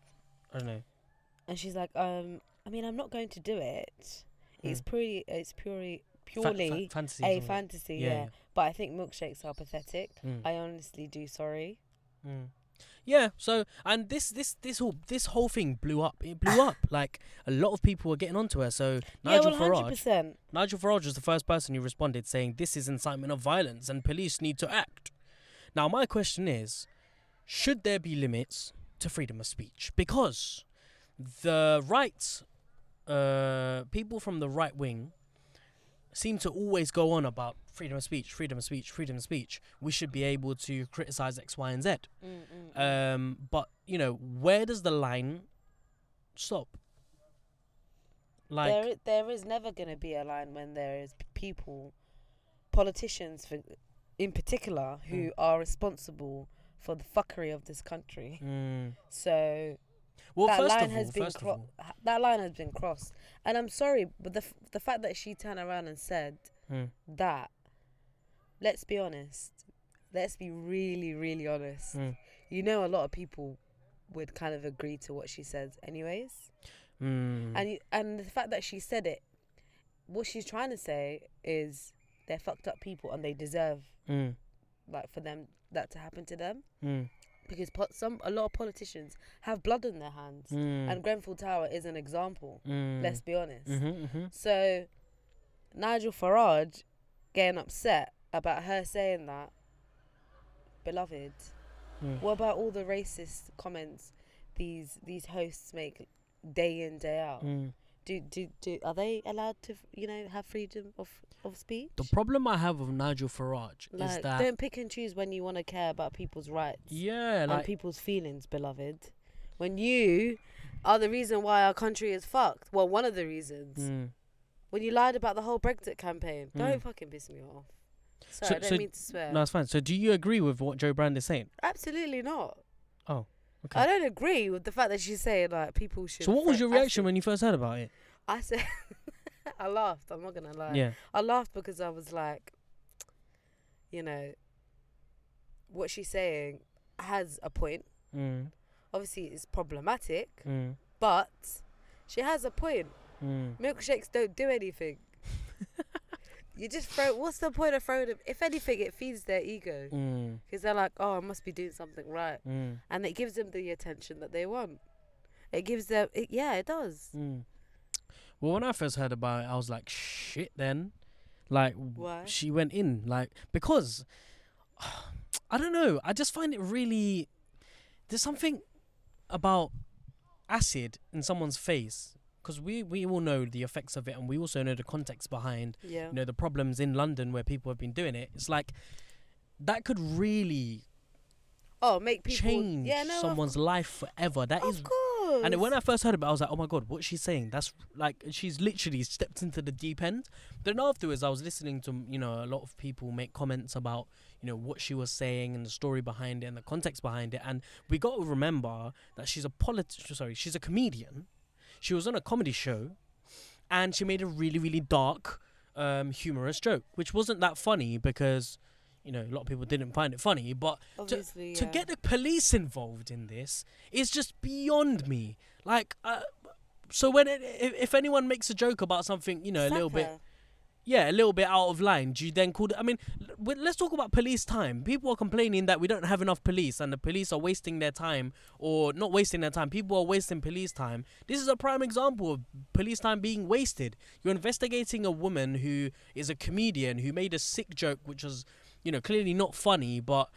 I don't know. And she's like, I mean, I'm not going to do it. It's purely fantasy, a fantasy, yeah. But I think milkshakes are pathetic. I honestly do. Sorry. Yeah. So, and this whole thing blew up. It blew up. Like, a lot of people were getting onto her. So Nigel Farage was the first person who responded, saying this is incitement of violence and police need to act. Now, my question is, should there be limits to freedom of speech? Because the right, people from the right wing seem to always go on about freedom of speech. We should be able to criticize X, Y, and Z. But where does the line stop? Like, there is never going to be a line when there is politicians in particular, who are responsible for the fuckery of this country. So that line has been crossed. And I'm sorry, but the fact that she turned around and said that, let's be honest, let's be really, really honest. A lot of people would kind of agree to what she says anyways. And the fact that she said it, what she's trying to say is they're fucked up people and they deserve for them that to happen to them. Because a lot of politicians have blood in their hands, and Grenfell Tower is an example. Let's be honest. So Nigel Farage getting upset about her saying that, beloved. What about all the racist comments these hosts make day in, day out? Are they allowed to have freedom of speech? The problem I have with Nigel Farage is that don't pick and choose when you want to care about people's rights. And people's feelings, beloved. When you are the reason why our country is fucked. Well, one of the reasons. When you lied about the whole Brexit campaign. Don't fucking piss me off. Sorry, I don't mean to swear. No, it's fine. So do you agree with what Jo Brand is saying? Absolutely not. Oh, okay. I don't agree with the fact that she's saying people should. So what was your reaction when you first heard about it? I said, I laughed. I'm not gonna lie. Yeah. I laughed because I was like, what she's saying has a point. Obviously, it's problematic, but she has a point. Milkshakes don't do anything. You just throw. What's the point of throwing them? If anything, it feeds their ego, because they're like, oh, I must be doing something right, and it gives them the attention that they want. It gives them. It does. Well, when I first heard about it, I was like, shit. Then, like, why? She went in, like, because I don't know. I just find it really. There's something about acid in someone's face because we all know the effects of it, and we also know the context behind, Yeah. the problems in London where people have been doing it. It's like that could really Make people change someone's life forever. That is, of course. and when I first heard about it, I was like, oh my God, what's she saying? That's like, she's literally stepped into the deep end. Then afterwards, I was listening to, a lot of people make comments about, what she was saying and the story behind it and the context behind it. And we got to remember that she's a comedian. She was on a comedy show and she made a really, really dark, humorous joke, which wasn't that funny because, a lot of people didn't find it funny, but to get the police involved in this is just beyond me. Like, so if anyone makes a joke about something, a little bit out of line, do you then call it? I mean, let's talk about police time. People are complaining that we don't have enough police and the police are wasting their time, or not wasting their time. People are wasting police time. This is a prime example of police time being wasted. You're investigating a woman who is a comedian who made a sick joke, which was, clearly not funny, but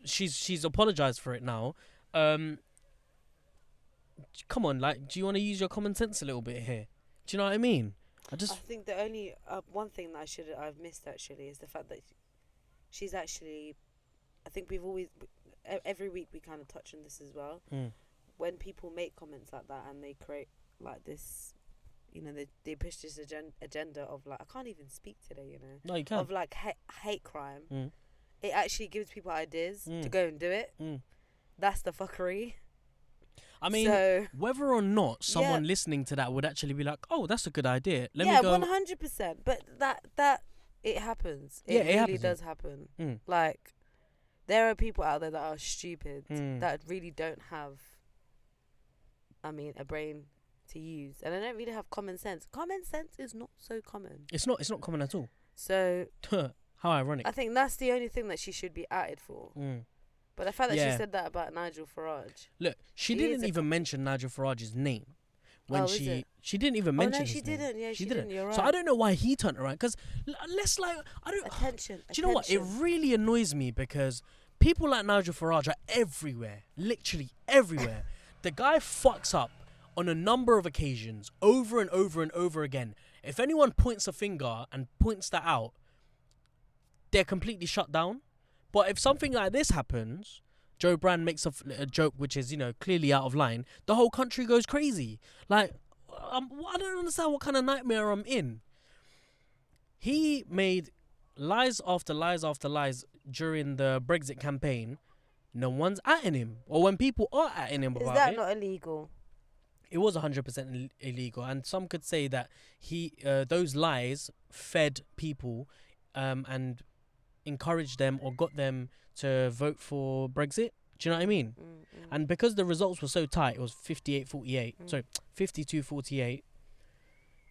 she's apologized for it now. Come on, like, do you want to use your common sense a little bit here? Do you know what I mean? I think the only one thing that I've missed actually is the fact that she's actually, I think we've always, every week we kind of touch on this as well. When people make comments like that and they create like this, they push this agenda of like, I can't even speak today, No, you can't. Of like hate crime. It actually gives people ideas to go and do it. That's the fuckery. I mean, whether or not someone listening to that would actually be like, oh, that's a good idea. Let me go. 100%. But that it happens. It really happens. does happen. Like, there are people out there that are stupid, that really don't have, a brain to use, and they don't really have common sense. Common sense is not so common. It's not common at all. So how ironic. I think that's the only thing that she should be outed for. But the fact that she said that about Nigel Farage. Look, she didn't even mention Nigel Farage's name when she didn't even mention his name. Didn't. Yeah, she didn't. You're right. So I don't know why he turned around, because attention. Do you know what? It really annoys me because people like Nigel Farage are everywhere, literally everywhere. The guy fucks up on a number of occasions, over and over and over again. If anyone points a finger and points that out, they're completely shut down. But if something like this happens, Joe Brand makes a joke which is, clearly out of line, the whole country goes crazy. Like, I don't understand what kind of nightmare I'm in. He made lies after lies after lies during the Brexit campaign. No one's atting him. Or when people are atting him about it. Is that not illegal? It was 100% illegal. And some could say that those lies fed people and encouraged them or got them to vote for Brexit. Do you know what I mean? And because the results were so tight, it was 58-48. Sorry, 52-48.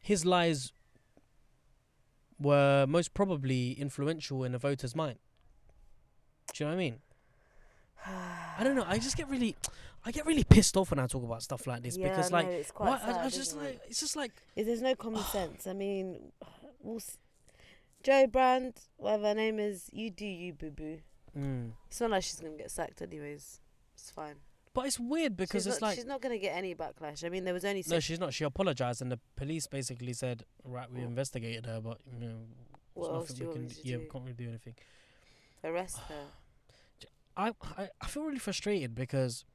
His lies were most probably influential in the voters' mind. Do you know what I mean? I don't know. I get really pissed off when I talk about stuff like this, because like, it's quite sad, it's just like there's no common sense. I mean, Joe Brand, whatever her name is, you do you, boo boo. It's not like she's gonna get sacked anyways. It's fine. But it's weird because she's not gonna get any backlash. I mean, there was only no, she's not. She apologized, and the police basically said, right, we investigated her, but what else do you want me to do? We can't really do anything. Arrest her. I feel really frustrated because,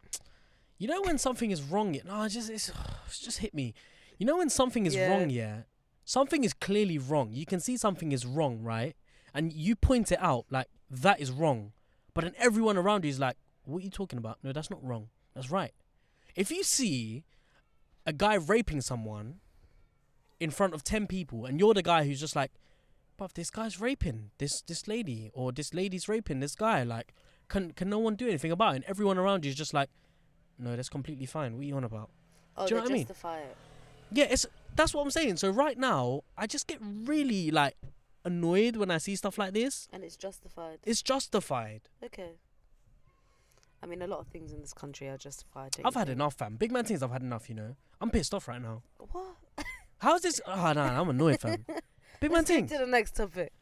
when something is wrong, it's just hit me. When something is wrong, something is clearly wrong. You can see something is wrong, right? And you point it out like that is wrong, but then everyone around you is like, what are you talking about? No, that's not wrong. That's right. If you see a guy raping someone in front of 10 people and you're the guy who's just like, bruv, this guy's raping this lady, or this lady's raping this guy, like, can no one do anything about it? And everyone around you is just like, no, that's completely fine. What are you on about? Oh, do you know what I mean? Justify it. Yeah, that's what I'm saying. So right now, I just get really like annoyed when I see stuff like this. And it's justified. It's justified. Okay. I mean, a lot of things in this country are justified. I've had enough, fam. Big man things, I've had enough, I'm pissed off right now. What? How's this? Oh, no, I'm annoyed, fam. Big man things. To the next topic.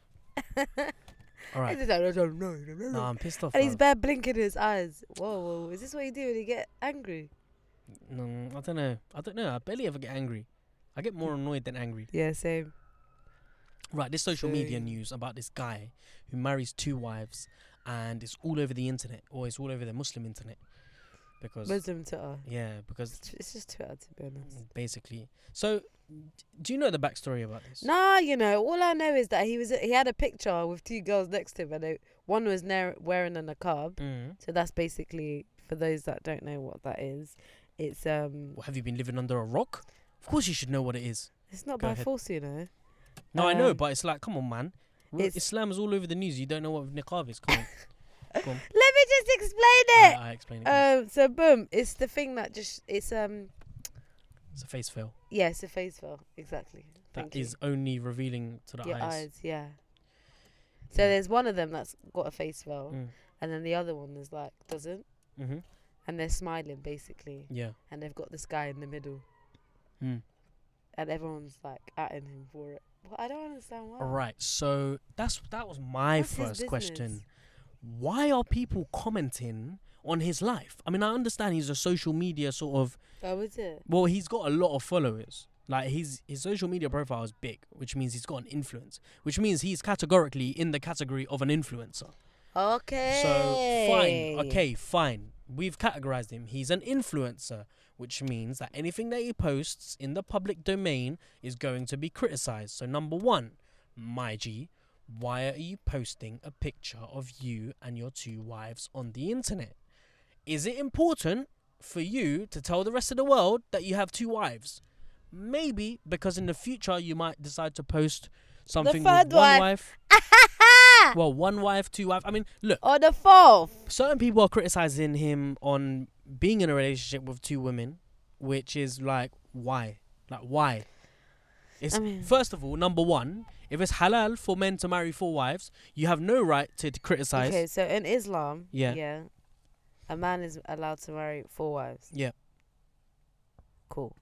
All right. No, I'm pissed off. And he's bare blinking his eyes. Whoa. Is this what you do when you get angry? No, I don't know. I barely ever get angry. I get more annoyed than angry. Yeah, same. Right, this social media Same. news about this guy who marries 2 wives, and it's all over the internet, or it's all over the Muslim internet, because Muslim Twitter. because It's just Twitter, to be honest. basically. So, do you know the backstory about this? Nah, all I know is that he had a picture with 2 girls next to him, and one was wearing a niqab. Mm. So that's basically, for those that don't know what that is, it's Well, have you been living under a rock? Of course, you should know what it is. it's not Go by ahead. force, you know. No, I know, but it's like, come on, man. It's- Islam is all over the news. You don't know what niqab is. Come on. Go on. Let me just explain it. I explain it. So boom, it's the thing that just It's a face veil yeah, it's a face veil, exactly. that Thank you. is only revealing to the Your eyes. eyes, yeah. So there's one of them that's got a face veil, Mm. and then the other one is like doesn't, Mm-hmm. and they're smiling basically, Yeah. and they've got this guy in the middle, Mm. and everyone's like atting him for it. Well, I don't understand why. All right. So that was my What's his first question. business? Why are people commenting on his life? I mean, I understand he's a social media sort of. Oh, is it? Well, he's got a lot of followers. Like his social media profile is big, which means he's got an influence, which means he's categorically in the category of an influencer. Okay. So fine, okay, fine. We've categorized him. He's an influencer, which means that anything that he posts in the public domain is going to be criticized. So number one, my G, why are you posting a picture of you and your 2 wives on the internet? Is it important for you to tell the rest of the world that you have 2 wives? Maybe, because in the future you might decide to post something with third one wife. wife. Well, 1 wife, 2 wives. I mean, look, Or the 4th. certain people are criticizing him on being in a relationship with 2 women, which is like, why? Like, why? It's, I mean- first of all, number one, if it's halal for men to marry 4 wives, you have no right to criticize. Okay, so in Islam, Yeah. a man is allowed to marry 4 wives. Yeah. Cool.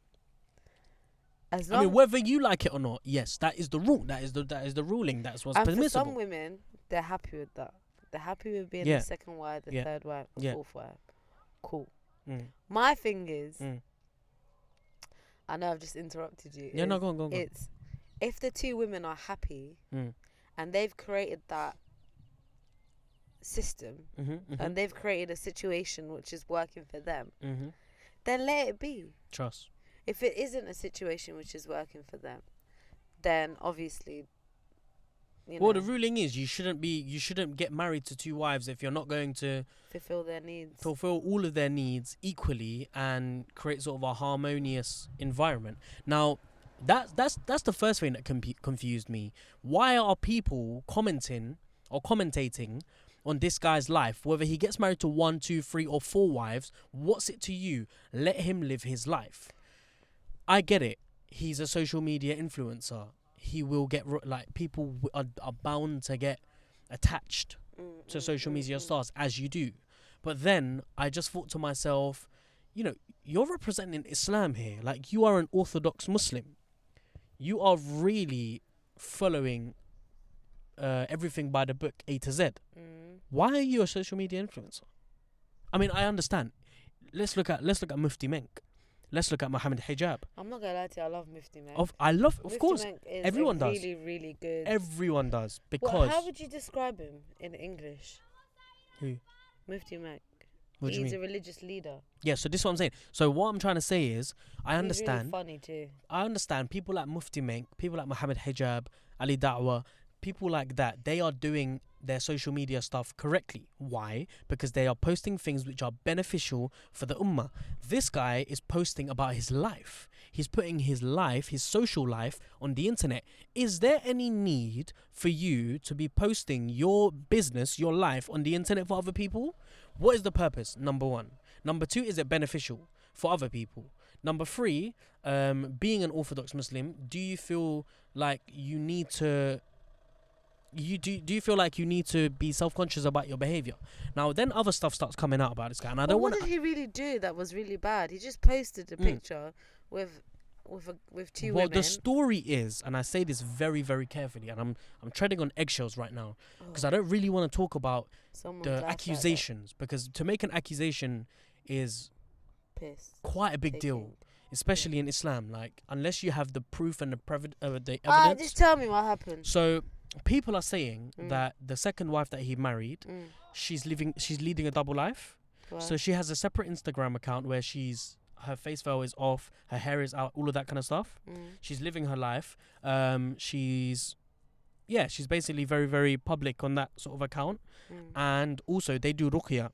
As I long mean, whether you like it or not, yes, that is the rule. That is the ruling. That's what's and for permissible. some women, they're happy with that. They're happy with being Yeah. the 2nd wife, the Yeah. 3rd wife, the Yeah. 4th wife. Cool. Mm. My thing is, Mm. I know I've just interrupted you. Yeah, no, go on. It's if the 2 women are happy Mm. and they've created that system and they've created a situation which is working for them, then let it be. Trust. If it isn't a situation which is working for them, then obviously, Well, the ruling is you shouldn't get married to 2 wives if you're not going to fulfill their needs. fulfill all of their needs equally and create sort of a harmonious environment. Now, that's the first thing that confused me. Why are people commenting or commentating on this guy's life, whether he gets married to 1, 2, 3, or 4 wives? What's it to you? Let him live his life. I get it. He's a social media influencer. He will get people are bound to get attached to social media stars, as you do. But then I just thought to myself, you're representing Islam here. Like, you are an Orthodox Muslim. You are really following everything by the book A to Z. Why are you a social media influencer? I mean, I understand. Let's look at Mufti Menk. Let's look at Mohammed Hijab. I'm not gonna lie to you, I love Mufti Menk. Of Mufti course, Menk is everyone does. really, really good. Everyone does, because Well, how would you describe him in English? Who? Mufti Menk. What do you He's mean? a religious leader. Yeah, so this is what I'm saying. So what I'm trying to say is, I He's understand. really funny too. I understand people like Mufti Menk, people like Mohammed Hijab, Ali Da'wah, people like that. They are doing their social media stuff correctly. Why? Because they are posting things which are beneficial for the ummah. This guy is posting about his life. He's putting his life, his social life, on the internet. Is there any need for you to be posting your business, your life, on the internet for other people? What is the purpose? Number one. Number two, is it beneficial for other people? Number three, being an Orthodox Muslim, do you feel like you need to do you feel like you need to be self-conscious about your behavior? Now, then other stuff starts coming out about this guy, and I don't want What did he really do that was really bad? He just posted a picture with 2 Well, women. the story is, and I say this very, very carefully, and I'm treading on eggshells right now, because I don't really want to talk about Someone's the life like that. accusations, because to make an accusation is piss. quite a big deal, especially in Islam. Like, unless you have the proof and the the Ah, evidence. just tell me what happened. So people are saying that the second wife that he married, Mm. she's leading a double life. What? So she has a separate Instagram account where her face veil is off, her hair is out, all of that kind of stuff. She's living her life. She's basically very, very public on that sort of account. And also they do ruqya.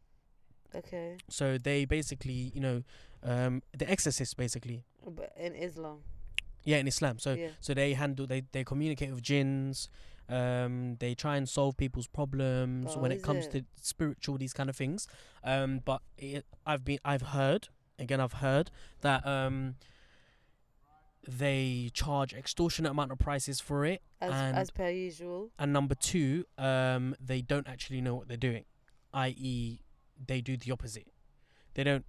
Okay. So they basically, the exorcists basically. But in Islam. Yeah, in Islam. So Yeah. so they communicate with jinns. They try and solve people's problems when it comes to spiritual, these kind of things. But I've heard that they charge extortionate amount of prices for it, as per usual. and number two, they don't actually know what they're doing, i.e., they do the opposite. They don't.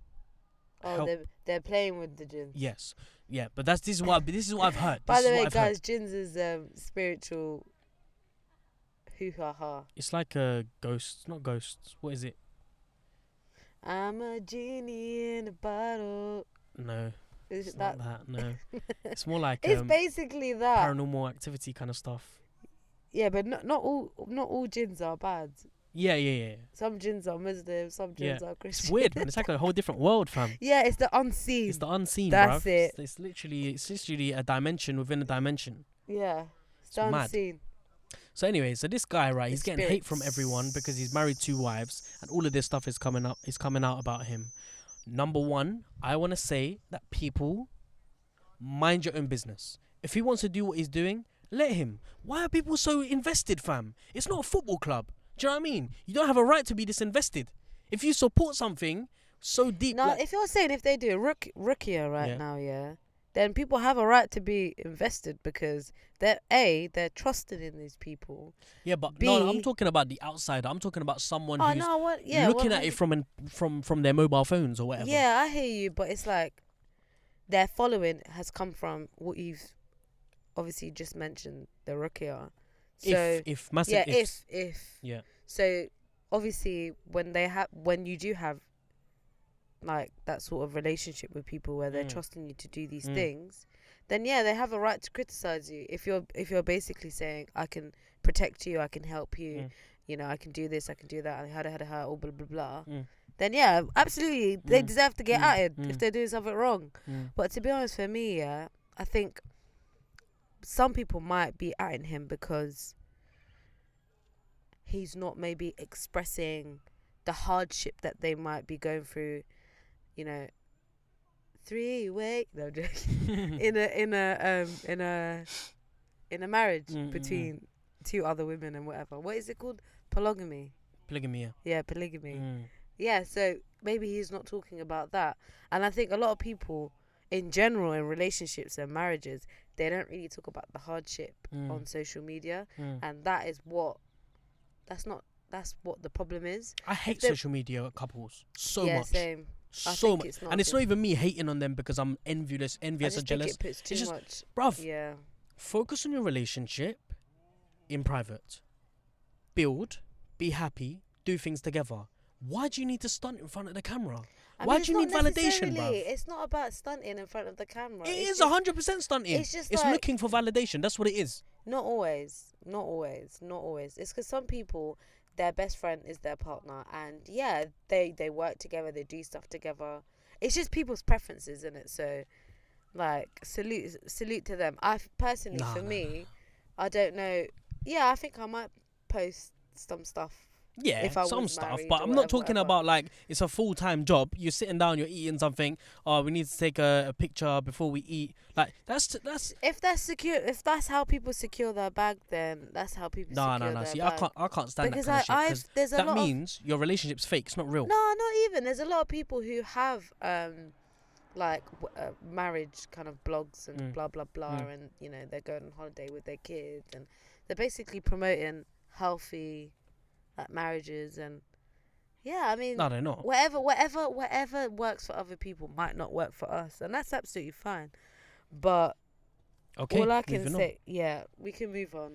Oh, they're playing with the jinns. Yes, yeah, but this is what I've heard. By the way, guys, jinns is spiritual. Hoo ha ha. It's like a ghost, not ghosts. What is it? I'm a genie in a bottle. No, Is it's it not that. No, it's more like it's basically that paranormal activity kind of stuff. Yeah, but not all jinns are bad. Yeah. Some jinns are Muslim, some jinns are Christian. It's weird, man. It's like a whole different world, fam. Yeah, it's the unseen. It's the unseen, That's bruv. it. It's literally a dimension within a dimension. Yeah, it's the mad. unseen. So anyway, this guy, right, he's The getting hate from everyone because he's married 2 wives, and all of this stuff is coming out about him. Number one, I want to say that people, mind your own business. If he wants to do what he's doing, let him. Why are people so invested, fam? It's not a football club. Do you know what I mean? You don't have a right to be disinvested. If you support something so deep... Now, if you're saying if they do ruqya now, then people have a right to be invested because they're trusted in these people. Yeah, but B, no, I'm talking about the outsider. I'm talking about someone who's looking at it from their mobile phones or whatever. Yeah, I hear you, but it's like their following has come from what you've obviously just mentioned, the ruqya. So if massive ifs. Yeah. So obviously when you do have like that sort of relationship with people where they're trusting you to do these things, then they have a right to criticize you. If you're basically saying, I can protect you, I can help you, I can do this, I can do that, and all blah blah blah. Then absolutely they deserve to get at it if they're doing something wrong. But to be honest, for me, I think some people might be atting him because he's not maybe expressing the hardship that they might be going through, 3-way in a marriage between 2 other women and whatever. What is it called? Polygamy. Yeah, polygamy. Yeah, so maybe he's not talking about that. And I think a lot of people in general in relationships and marriages, they don't really talk about the hardship on social media, and that's what the problem is. I hate social media couples so much. Same. So much. And it's not even me hating on them because I'm envious I and just jealous. think it puts too much. Bruv, Yeah. focus on your relationship in private. Build, be happy, do things together. Why do you need to stunt in front of the camera? Why do you need validation, bruv? It's not about stunting in front of the camera. It is 100% stunting. It's looking for validation. That's what it is. Not always. It's because some people, their best friend is their partner, and they work together, they do stuff together. It's just people's preferences, isn't it? So, like, salute to them. I personally, me, I don't know. Yeah, I think I might post some stuff. Yeah, some stuff, but I'm not talking about like it's a full-time job. You're sitting down, you're eating something. Oh, we need to take a picture before we eat. Like that's. If that's secure, if that's how people secure their bag, then that's how people. secure their bag. See, I can't stand because that kind of shit. There's that means your relationship's fake. It's not real. No, not even. There's a lot of people who have marriage kind of blogs and blah blah blah, and they're going on holiday with their kids, and they're basically promoting healthy marriages. And I mean, no, they're not. Whatever works for other people might not work for us, and that's absolutely fine. But all I can say, we can move on.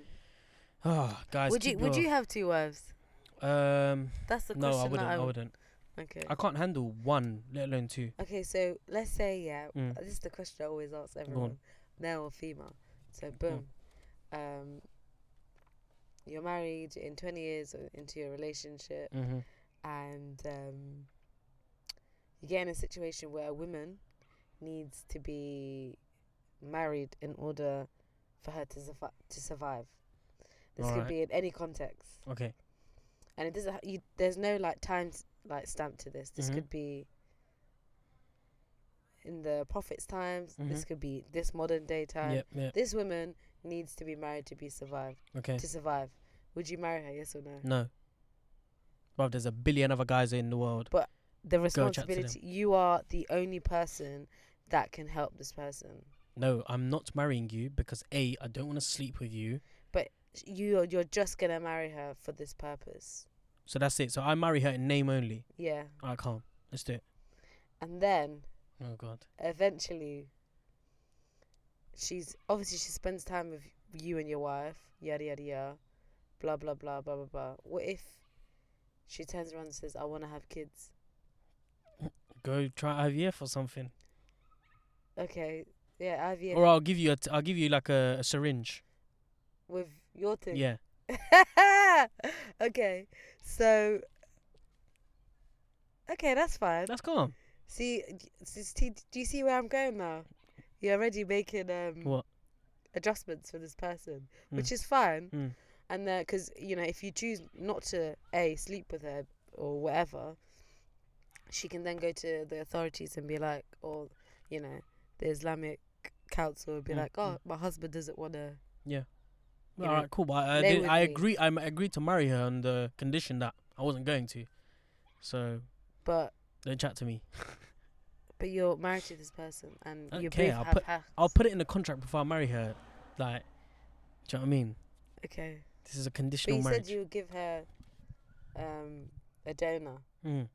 Oh, guys, would you have 2 wives? That's the question. No, I wouldn't. Okay. I can't handle one, let alone two. Okay, so let's say Mm. this is the question I always ask Go everyone, on. male or female. So boom, you're married in 20 years into your relationship, Mm-hmm. and you get in a situation where a woman needs to be married in order for her to survive. This could be in any context, Okay. and it doesn't. There's no like time like stamp to this. This could be in the Prophet's times. This could be this modern day time. Yep. This woman needs to be married to be survive. Okay. To survive, would you marry her? Yes or no? No. Bro, there's a billion other guys in the world. But the Go chat to responsibility, them. you are the only person that can help this person. No, I'm not marrying you because A, I don't want to sleep with you. But you're just gonna marry her for this purpose. So that's it. So I marry her in name only. Yeah. Alright, calm. Let's do it. And then Oh God. eventually she spends time with you and your wife, yada yada yada, blah blah blah blah blah blah. What if she turns around and says, I wanna have kids? Go try IVF or something. Okay. Yeah, IVF. Or I'll give you like a syringe. With your thing. Yeah. Okay. So okay, that's fine. That's calm. See, do you see where I'm going now? You're already making What? adjustments for this person, which is fine. Mm. And because if you choose not to sleep with her or whatever, she can then go to the authorities and be like, or the Islamic council and be like, oh, my husband doesn't want to. Yeah. All right, cool. But I agree. I agreed to marry her on the condition that I wasn't going to. So. But. Don't chat to me. But you're married to this person, and you okay, both have hacks. I'll put it in the contract before I marry her. Like, do you know what I mean? Okay. This is a conditional marriage. But you said you would give her a donor. Mm.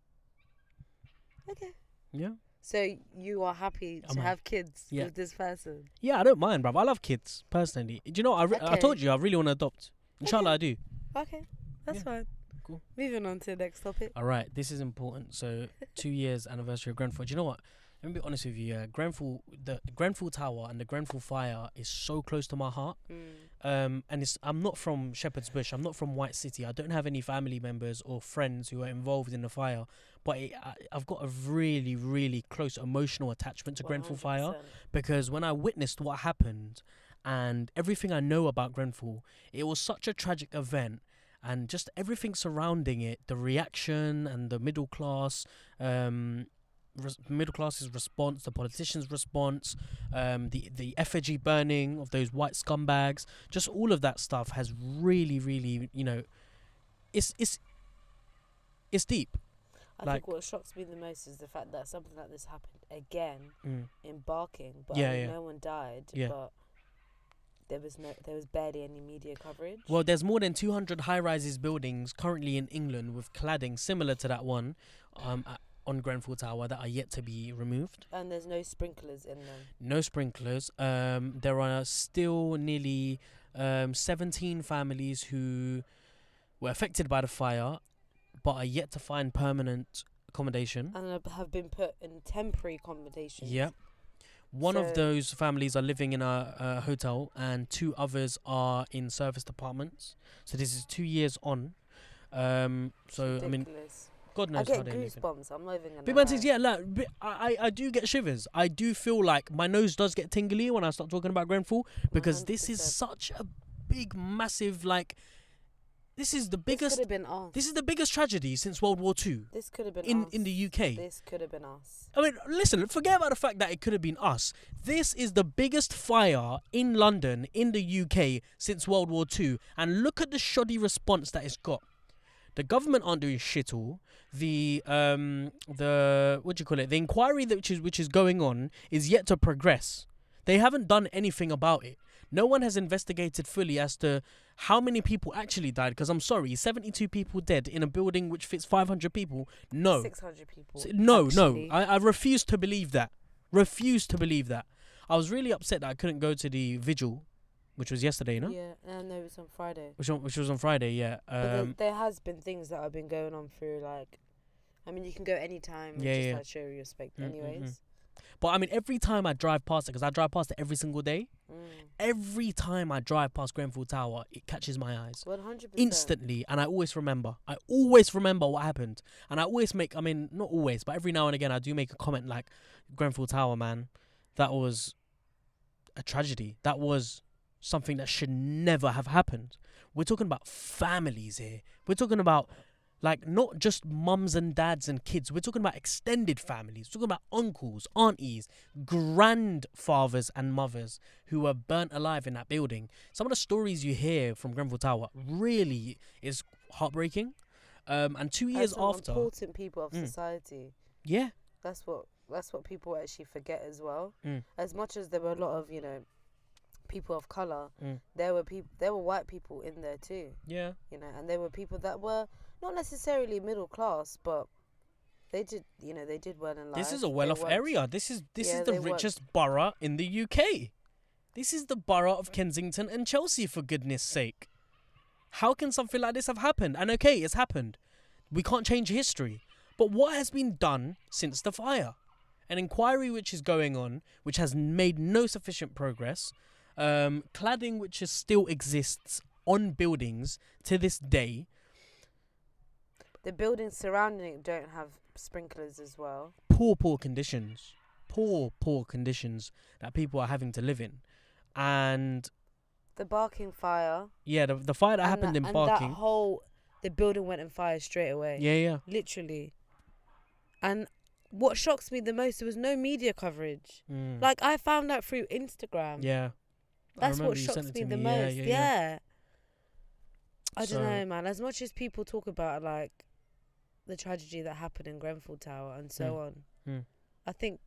Okay. Yeah. So you are happy to have kids with this person? Yeah, I don't mind, bruv. I love kids, personally. Do you know, I told you I really want to adopt. Inshallah, I do. Okay, that's fine. Cool. Moving on to the next topic. All right, this is important. So, 2 years anniversary of Grenfell. Do you know what? Let me be honest with you. The Grenfell Tower and the Grenfell fire is so close to my heart. And I'm not from Shepherd's Bush. I'm not from White City. I don't have any family members or friends who are involved in the fire. But I've got a really, really close emotional attachment to 100%. Grenfell fire, because when I witnessed what happened and everything I know about Grenfell, it was such a tragic event. And just everything surrounding it, the reaction and the middle class's response, the politicians' response, the effigy burning of those white scumbags, just all of that stuff has really, really, it's deep. I think what shocks me the most is the fact that something like this happened again in Barking, but no one died. Yeah. But there was barely any media coverage. Well, there's more than 200 high-rises buildings currently in England with cladding similar to that one on Grenfell Tower that are yet to be removed. And there's no sprinklers in them. No sprinklers. There are still nearly 17 families who were affected by the fire but are yet to find permanent accommodation. And have been put in temporary accommodation. Yep. One of those families are living in a hotel, and 2 others are in service departments. So this is 2 years on. So ridiculous. I mean, God knows how they're living. I get goosebumps. I'm not even gonna. Big man says, yeah, look, I do get shivers. I do feel like my nose does get tingly when I start talking about Grenfell, because 100%. This is such a big, massive, like. This is the biggest. This could have been us. This is the biggest tragedy since World War II. This could have been us. In the UK. This could have been us. I mean, listen, forget about the fact that it could have been us. This is the biggest fire in London, in the UK, since World War II. And look at the shoddy response that it's got. The government aren't doing shit all. The inquiry which is going on is yet to progress. They haven't done anything about it. No one has investigated fully as to how many people actually died. Because I'm sorry, 72 people dead in a building which fits 500 people. No. 600 people. No. I refuse to believe that. I was really upset that I couldn't go to the vigil, which was yesterday, no? Yeah, no, it was on Friday. Which was on Friday, yeah. But there has been things that have been going on through, like, I mean, you can go anytime and Yeah, just yeah. like show respect, anyways. But I mean, every time I drive past it, because I drive past it every single day, every time I drive past Grenfell Tower, it catches my eyes 100%. instantly, and I always remember. I always remember what happened, and I always make. I mean, not always, but every now and again, I do make a comment like, "Grenfell Tower, man, that was a tragedy. That was something that should never have happened." We're talking about families here. We're talking about like not just mums and dads and kids. We're talking about extended families. We're talking about uncles, aunties, grandfathers and mothers who were burnt alive in that building. Some of the stories you hear from Grenfell Tower really is heartbreaking. And 2 years some after, important people of society. yeah, That's what people actually forget as well. Mm. As much as there were a lot of people of color, Mm. there were white people in there too. yeah. And there were people that were not necessarily middle class, but they did well in life. This is a They well-off worked- area. This is Yeah, the they worked. richest borough in the UK. This is the borough of Kensington and Chelsea, for goodness sake. How can something like this have happened? And okay, it's happened. We can't change history. But what has been done since the fire? An inquiry which is going on, which has made no sufficient progress. Cladding which still exists on buildings to this day. The buildings surrounding it don't have sprinklers as well. Poor conditions. Poor conditions that people are having to live in. And The Barking fire. yeah, the fire that happened in Barking. The building went in fire straight away. Yeah. Literally. And what shocks me the most, there was no media coverage. Mm. Like, I found out through Instagram. Yeah. That's what shocks me the most. Yeah. I don't know, man. As much as people talk about, like, the tragedy that happened in Grenfell Tower and so on, I think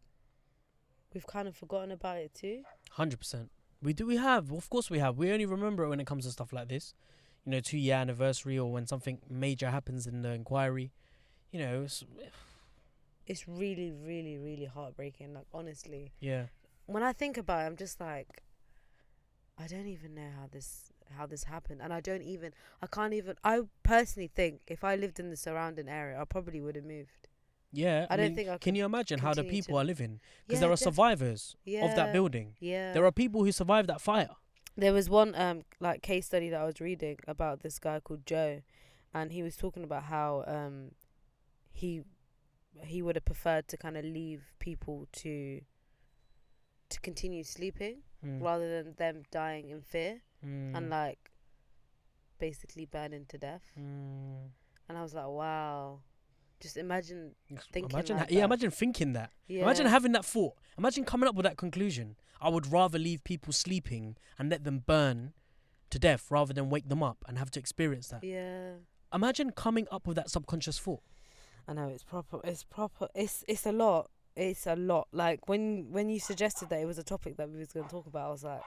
we've kind of forgotten about it too. 100%. We have. Of course we have. We only remember it when it comes to stuff like this. 2-year anniversary or when something major happens in the inquiry. It's really, really, really heartbreaking. Like, honestly. Yeah. When I think about it, I'm just like, I don't even know how this happened, and I personally think if I lived in the surrounding area, I probably would have moved. Yeah. I don't think I can you imagine how the continue people are living? Because Yeah, there are survivors of that building. Yeah. There are people who survived that fire. There was one case study that I was reading about this guy called Joe, and he was talking about how he would have preferred to kind of leave people to continue sleeping rather than them dying in fear and like basically burning to death. And I was like, wow. Just imagine thinking like that. Imagine thinking that. Yeah. Imagine having that thought. Imagine coming up with that conclusion. I would rather leave people sleeping and let them burn to death rather than wake them up and have to experience that. Yeah. Imagine coming up with that subconscious thought. I know, it's proper. It's a lot. It's a lot. Like when you suggested that it was a topic that we was going to talk about, I was like,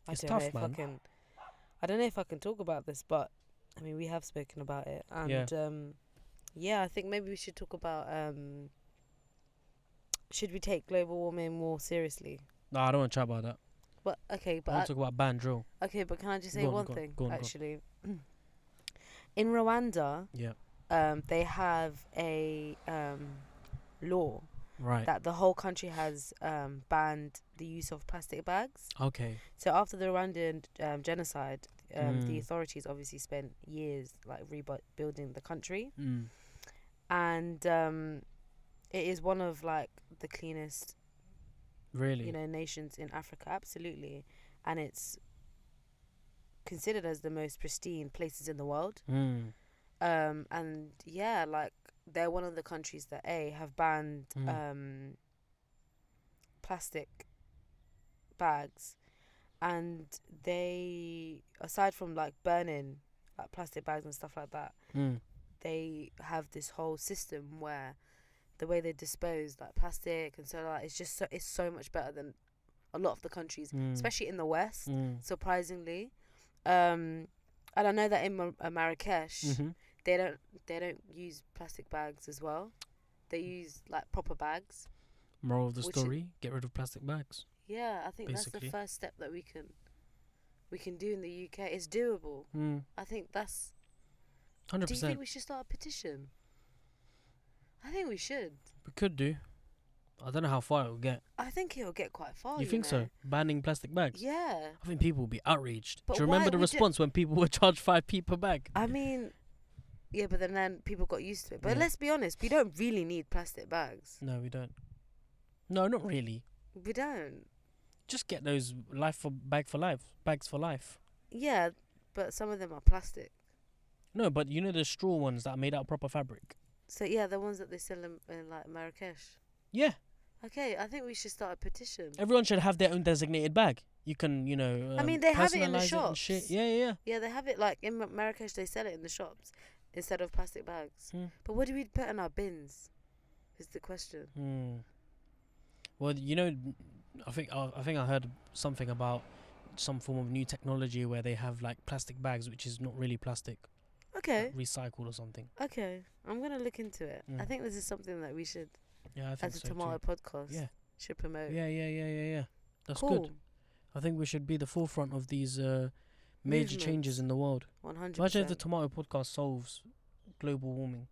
It's tough, man. I don't know if I can talk about this, but I mean, we have spoken about it, and I think maybe we should talk about should we take global warming more seriously? No, I don't want to chat about that. But okay, but I want to talk about ban drill. Okay, but can I just say one thing? Go on. Actually, in Rwanda, they have a law that the whole country has banned the use of plastic bags. Okay. So after the Rwandan genocide, the authorities obviously spent years like rebuilding the country, and it is one of like the cleanest, really, nations in Africa. Absolutely, and it's considered as the most pristine places in the world. And yeah, like they're one of the countries that have banned plastic bags, and they, aside from like burning like plastic bags and stuff like that, they have this whole system where the way they dispose like plastic and so like it's so much better than a lot of the countries, especially in the West, surprisingly. And I know that in Marrakesh, they don't use plastic bags as well. They use like proper bags. Moral of the story: get rid of plastic bags. Yeah, I think basically that's the first step that we can do in the UK. It's doable. I think that's 100%. Do you think we should start a petition? I think we should. We could do. I don't know how far it will get. I think it'll get quite far. You think so? Banning plastic bags? Yeah. I think people will be outraged. But do you remember why the we response when people were charged 5p per bag? I mean, yeah, but then people got used to it. But Yeah. let's be honest, we don't really need plastic bags. No, we don't. No, not really. We don't. Just get those bags for life. Yeah, but some of them are plastic. No, but you know the straw ones that are made out of proper fabric. So yeah, the ones that they sell in like Marrakesh. Yeah. Okay, I think we should start a petition. Everyone should have their own designated bag. You can, I mean, they have it in the personalise and shops. shit. Yeah. Yeah, they have it like in Marrakesh. They sell it in the shops instead of plastic bags. But what do we put in our bins? Is the question. Well, you know, I think I heard something about some form of new technology where they have like plastic bags, which is not really plastic. Okay. Like recycled or something. Okay, I'm gonna look into it. I think this is something that we should, Yeah, I think as a so tomato too. podcast, should promote. Yeah. That's cool. good. I think we should be the forefront of these major changes in the world. 100%. Imagine if the tomato podcast solves global warming.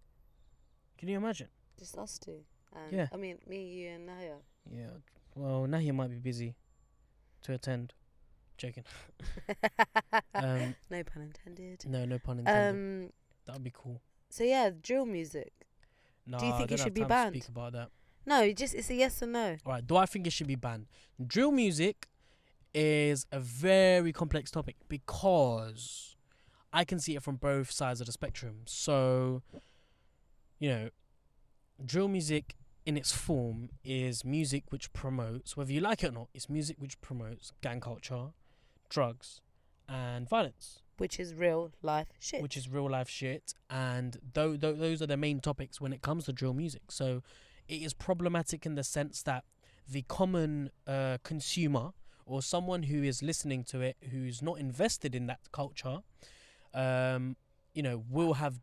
Can you imagine? Just us two. And Yeah. I mean, me, you, and Naya. Yeah. Well, Nahia might be busy to attend. Joking. No pun intended. No pun intended. That would be cool. So yeah, drill music. No, Do you think I don't it should have be time banned? to speak about that. No, it's a yes or no. Alright, do I think it should be banned? Drill music is a very complex topic because I can see it from both sides of the spectrum. So, you know, drill music in its form is music which promotes, whether you like it or not, it's music which promotes gang culture, drugs, and violence. Which is real life shit. Which is real life shit. And those are the main topics when it comes to drill music. So it is problematic in the sense that the common consumer or someone who is listening to it, who's not invested in that culture, will have,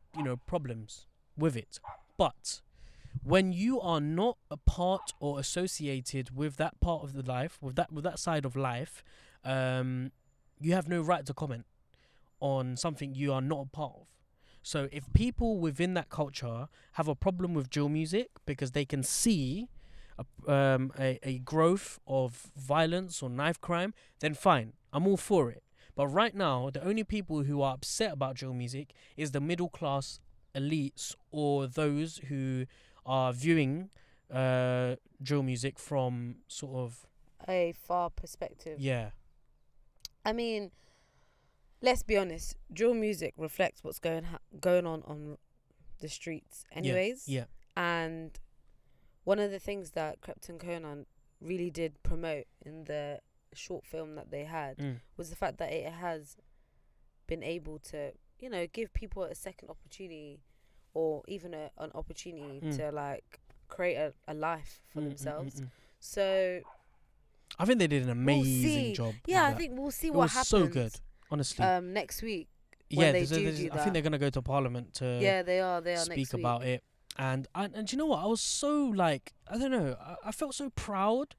problems with it. But when you are not a part or associated with that part of the life, with that side of life, you have no right to comment on something you are not a part of. So if people within that culture have a problem with drill music because they can see a growth of violence or knife crime, then fine, I'm all for it. But right now, the only people who are upset about drill music is the middle class elites or those who are viewing drill music from sort of a far perspective. Yeah. I mean, let's be honest. Drill music reflects what's going on the streets, anyways. Yeah. And one of the things that Krypton Conan really did promote in the short film that they had was the fact that it has been able to, give people a second opportunity or even an opportunity to like create a life for themselves. So I think they did an amazing job. Yeah, I think we'll see what happens. So good, honestly. Next week. Yeah, when they do I think they're gonna go to Parliament to they are speak next about week. it. And do you know what? I was so like, I don't know. I felt so proud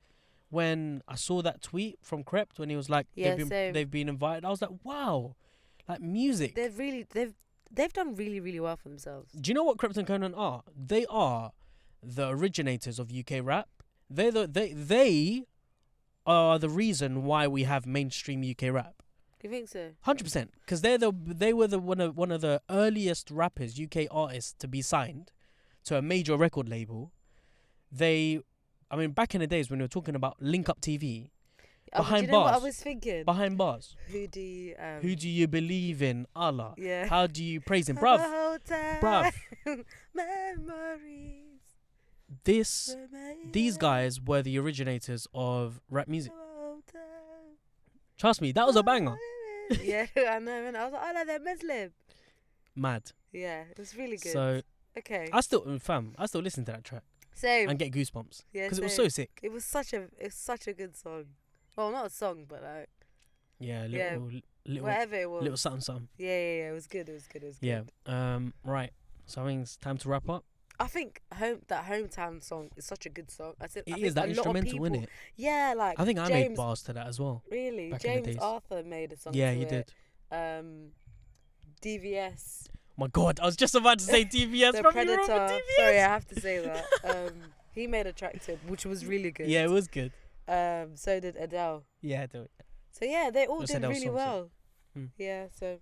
when I saw that tweet from Krept when he was like, they've been invited. I was like, wow, like music. They've done really, really well for themselves. Do you know what Krept and Conan are? They are the originators of UK rap. They are the reason why we have mainstream UK rap. Do you think so? 100%, because they were one of the earliest rappers, UK artists, to be signed to a major record label. Back in the days when we were talking about Link Up TV, behind do you know bars. What I was thinking? Behind bars. Who do you believe in? Allah. Yeah. How do you praise him, bruv? Bruv. Memories. These guys were the originators of rap music. Trust me, that was a banger. Yeah, I know. And I was like, oh no, they're Muslim. Mad. Yeah, it was really good. So okay. I still listen to that track. Same. And get goosebumps. Yeah, because it was so sick. It was such a good song. Well, not a song, but like. Yeah, little whatever it was. Little something. Yeah. It was good. It was good. Yeah. Right. So I think it's time to wrap up. I think that hometown song is such a good song. I think that instrumental, isn't it? Yeah, like I think I made bars to that as well. Really, James Arthur made a song. Yeah, to he it. did. DVS. My God, I was just about to say TBS. The from Predator. TBS. Sorry, I have to say that. He made Attractive, which was really good. Yeah, it was good. So did Adele. Yeah, So yeah, they all Just did Adele's really songs, well. yeah. Yeah. So,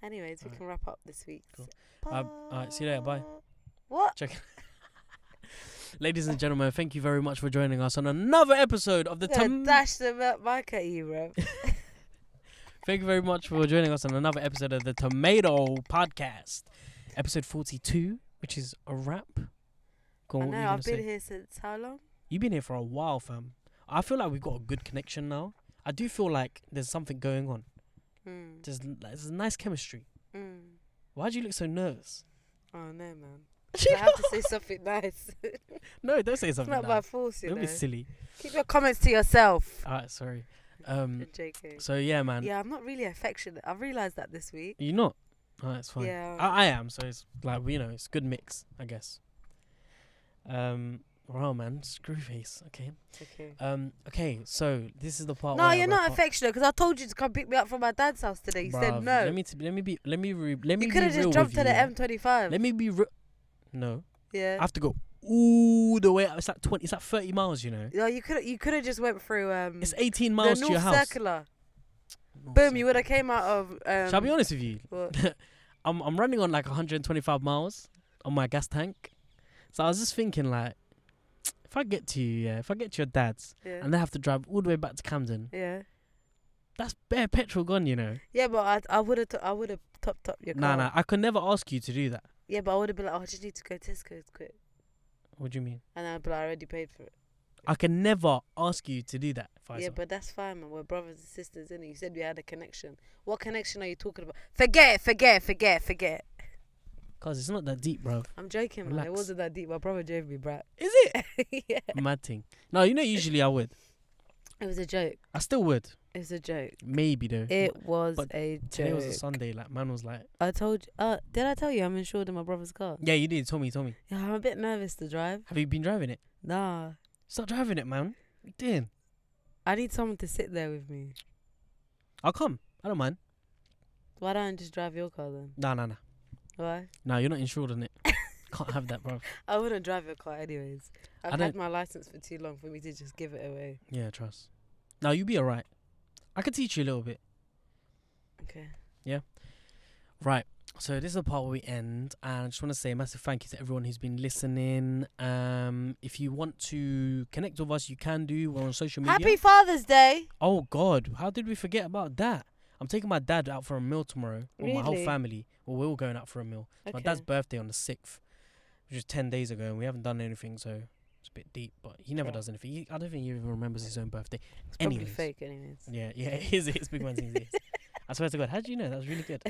anyways, we can wrap up this week. Cool. Alright, see you later. Bye. What? Check. Ladies and gentlemen, thank you very much for joining us on another episode of the Dash the mic at you, bro. Thank you very much for joining us on another episode of the Tomato Podcast, episode 42, which is a wrap. Go on, I what know. you gonna I've been say? here since how long? You've been here for a while, fam. I feel like we've got a good connection now. I do feel like there's something going on. There's a nice chemistry. Why do you look so nervous? Oh no, man. I have to say something nice. No, don't say It's something not nice. by force, you Don't know. be silly. Keep your comments to yourself. Alright, sorry. JK. So yeah, man. Yeah, I'm not really affectionate. I've realised that this week. You're not? Alright, it's fine. Yeah. I am, so it's like, it's a good mix, I guess. Wow, man, screw face. Okay. Okay, so this is the part No, where I you're wrap not up. affectionate because I told you to come pick me up from my dad's house today. You said Bruv, no. Let me be You be could have real just jumped with to you, the yeah? M25. Let me be real. No, I Yeah. have to go all the way up. It's like 20. It's like 30 miles. Yeah, you could have just went through It's 18 the miles to North your house. Circular. North Boom, Circular. you would have came out of. Shall I be honest with you? What? I'm running on like 125 miles on my gas tank. So I was just thinking like, if I get to you, if I get to your dad's, Yeah. and they have to drive all the way back to Camden, Yeah. that's bare petrol gone, Yeah, but I would have topped up your car. Nah, I could never ask you to do that. Yeah, but I would have been like, oh, I just need to go to Tesco's quick, What do you mean? and I'd be like, I already paid for it. I can never ask you to do that, Faisal. Yeah, but that's fine, man. We're brothers and sisters, innit? You said we had a connection. What connection are you talking about? Forget it. Cause it's not that deep, bro. I'm joking, man. It Relax. wasn't that deep. My brother drove me, brat. Is it? Yeah. Mad thing. No, usually I would. It was a joke. I still would. It was a joke. Maybe though. It was But a joke. Today was a Sunday. Like man was like, I told you. Did I tell you I'm insured in my brother's car? yeah, you did. Told me. Yeah, I'm a bit nervous to drive. Have you been driving it? Nah. Stop driving it, man. What you doing? I need someone to sit there with me. I'll come. I don't mind. Why don't I just drive your car then? Nah. Why? No, you're not insured on it. Can't have that, bro. I wouldn't drive your car anyways. I I've don't- had my license for too long for me to just give it away. Yeah, trust. No, you'll be alright. I could teach you a little bit. Okay. Right. So this is the part where we end, and I just want to say a massive thank you to everyone who's been listening. If you want to connect with us, you can do. We're on social media. Happy Father's Day. Oh God, how did we forget about that? I'm taking my dad out for a meal tomorrow with my whole Really? family. Well, we're all going out for a meal. It's my Okay. dad's birthday on the 6th, which was 10 days ago, and we haven't done anything, so it's a bit deep. But he never Okay. does anything. I don't think he even remembers his own birthday. It's probably Anyways. fake anyways. Yeah, it is. It's big man things. It is. I swear to God, how did you know? That was really good.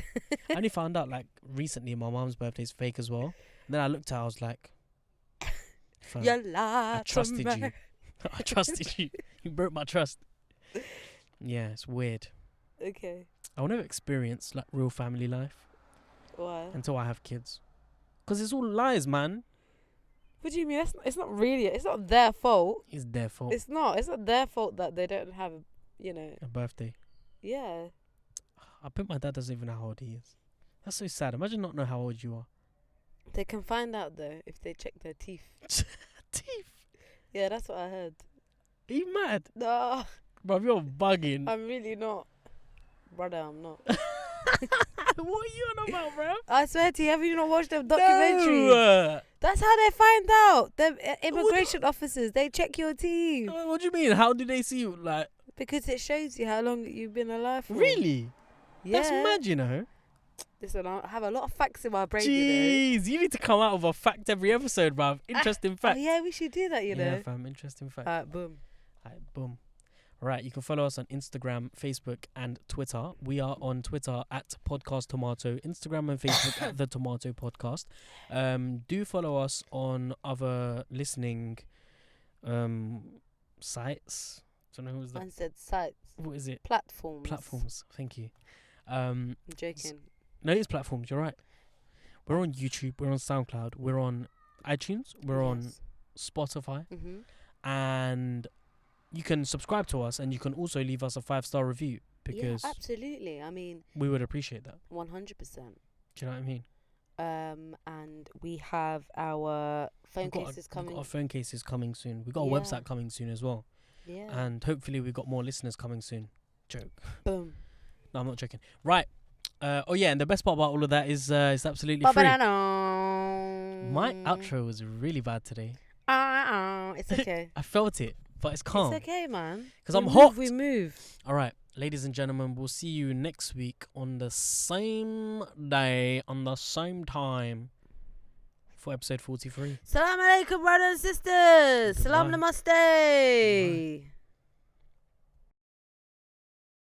I only found out like recently my mom's birthday is fake as well. And then I looked at her, I was like, fam, Your life. I trusted you. I trusted you. You broke my trust. Yeah, it's weird. Okay. I will never experience like real family life Why? until I have kids. Because it's all lies, man. What do you mean? It's not really. It's not their fault. It's their fault. It's not. It's not their fault that they don't have. A birthday. Yeah. I bet my dad doesn't even know how old he is. That's so sad. Imagine not know how old you are. They can find out though if they check their teeth. Teeth. Yeah, that's what I heard. Are you mad? No, Bro, you're bugging. I'm really not. Brother, I'm not. What are you on about, bro? I swear to you, have you not watched them documentaries? No. That's how they find out. The immigration officers, they check your teeth. What do you mean? How do they see you? Like, Because it shows you how long you've been alive for. really? Yeah. That's mad, you know. Listen, I have a lot of facts in my brain, Jeez, you need to come out with a fact every episode, bruv. Interesting Oh, fact. yeah, we should do that, you Yeah, know. fam, interesting fact. Boom. Alright, boom. Right, you can follow us on Instagram, Facebook, and Twitter. We are on Twitter at Podcast Tomato, Instagram and Facebook at The Tomato Podcast. Do follow us on other listening sites. I don't know who's that. Man said sites. What is it? Platforms. Platforms. Thank you. I'm joking. No, it's platforms. You're right. We're on YouTube. We're on SoundCloud. We're on iTunes. We're on Spotify. Mm-hmm. And you can subscribe to us, and you can also leave us a 5-star review because Yeah, absolutely. I mean, we would appreciate that. 100%. Do you know what I mean? And we have our phone cases coming. We've got our phone cases coming soon. We've got a website coming soon as well. Yeah. And hopefully we've got more listeners coming soon. Joke. Boom. No, I'm not joking. Right. Oh yeah, and the best part about all of that is it's absolutely free. My outro was really bad today. It's okay. I felt it, but it's calm. It's okay, man. Because I'm hot. We move. All right, ladies and gentlemen, we'll see you next week on the same day, on the same time, for episode 43. Salam alaikum, brothers and sisters. Salam Goodbye. namaste.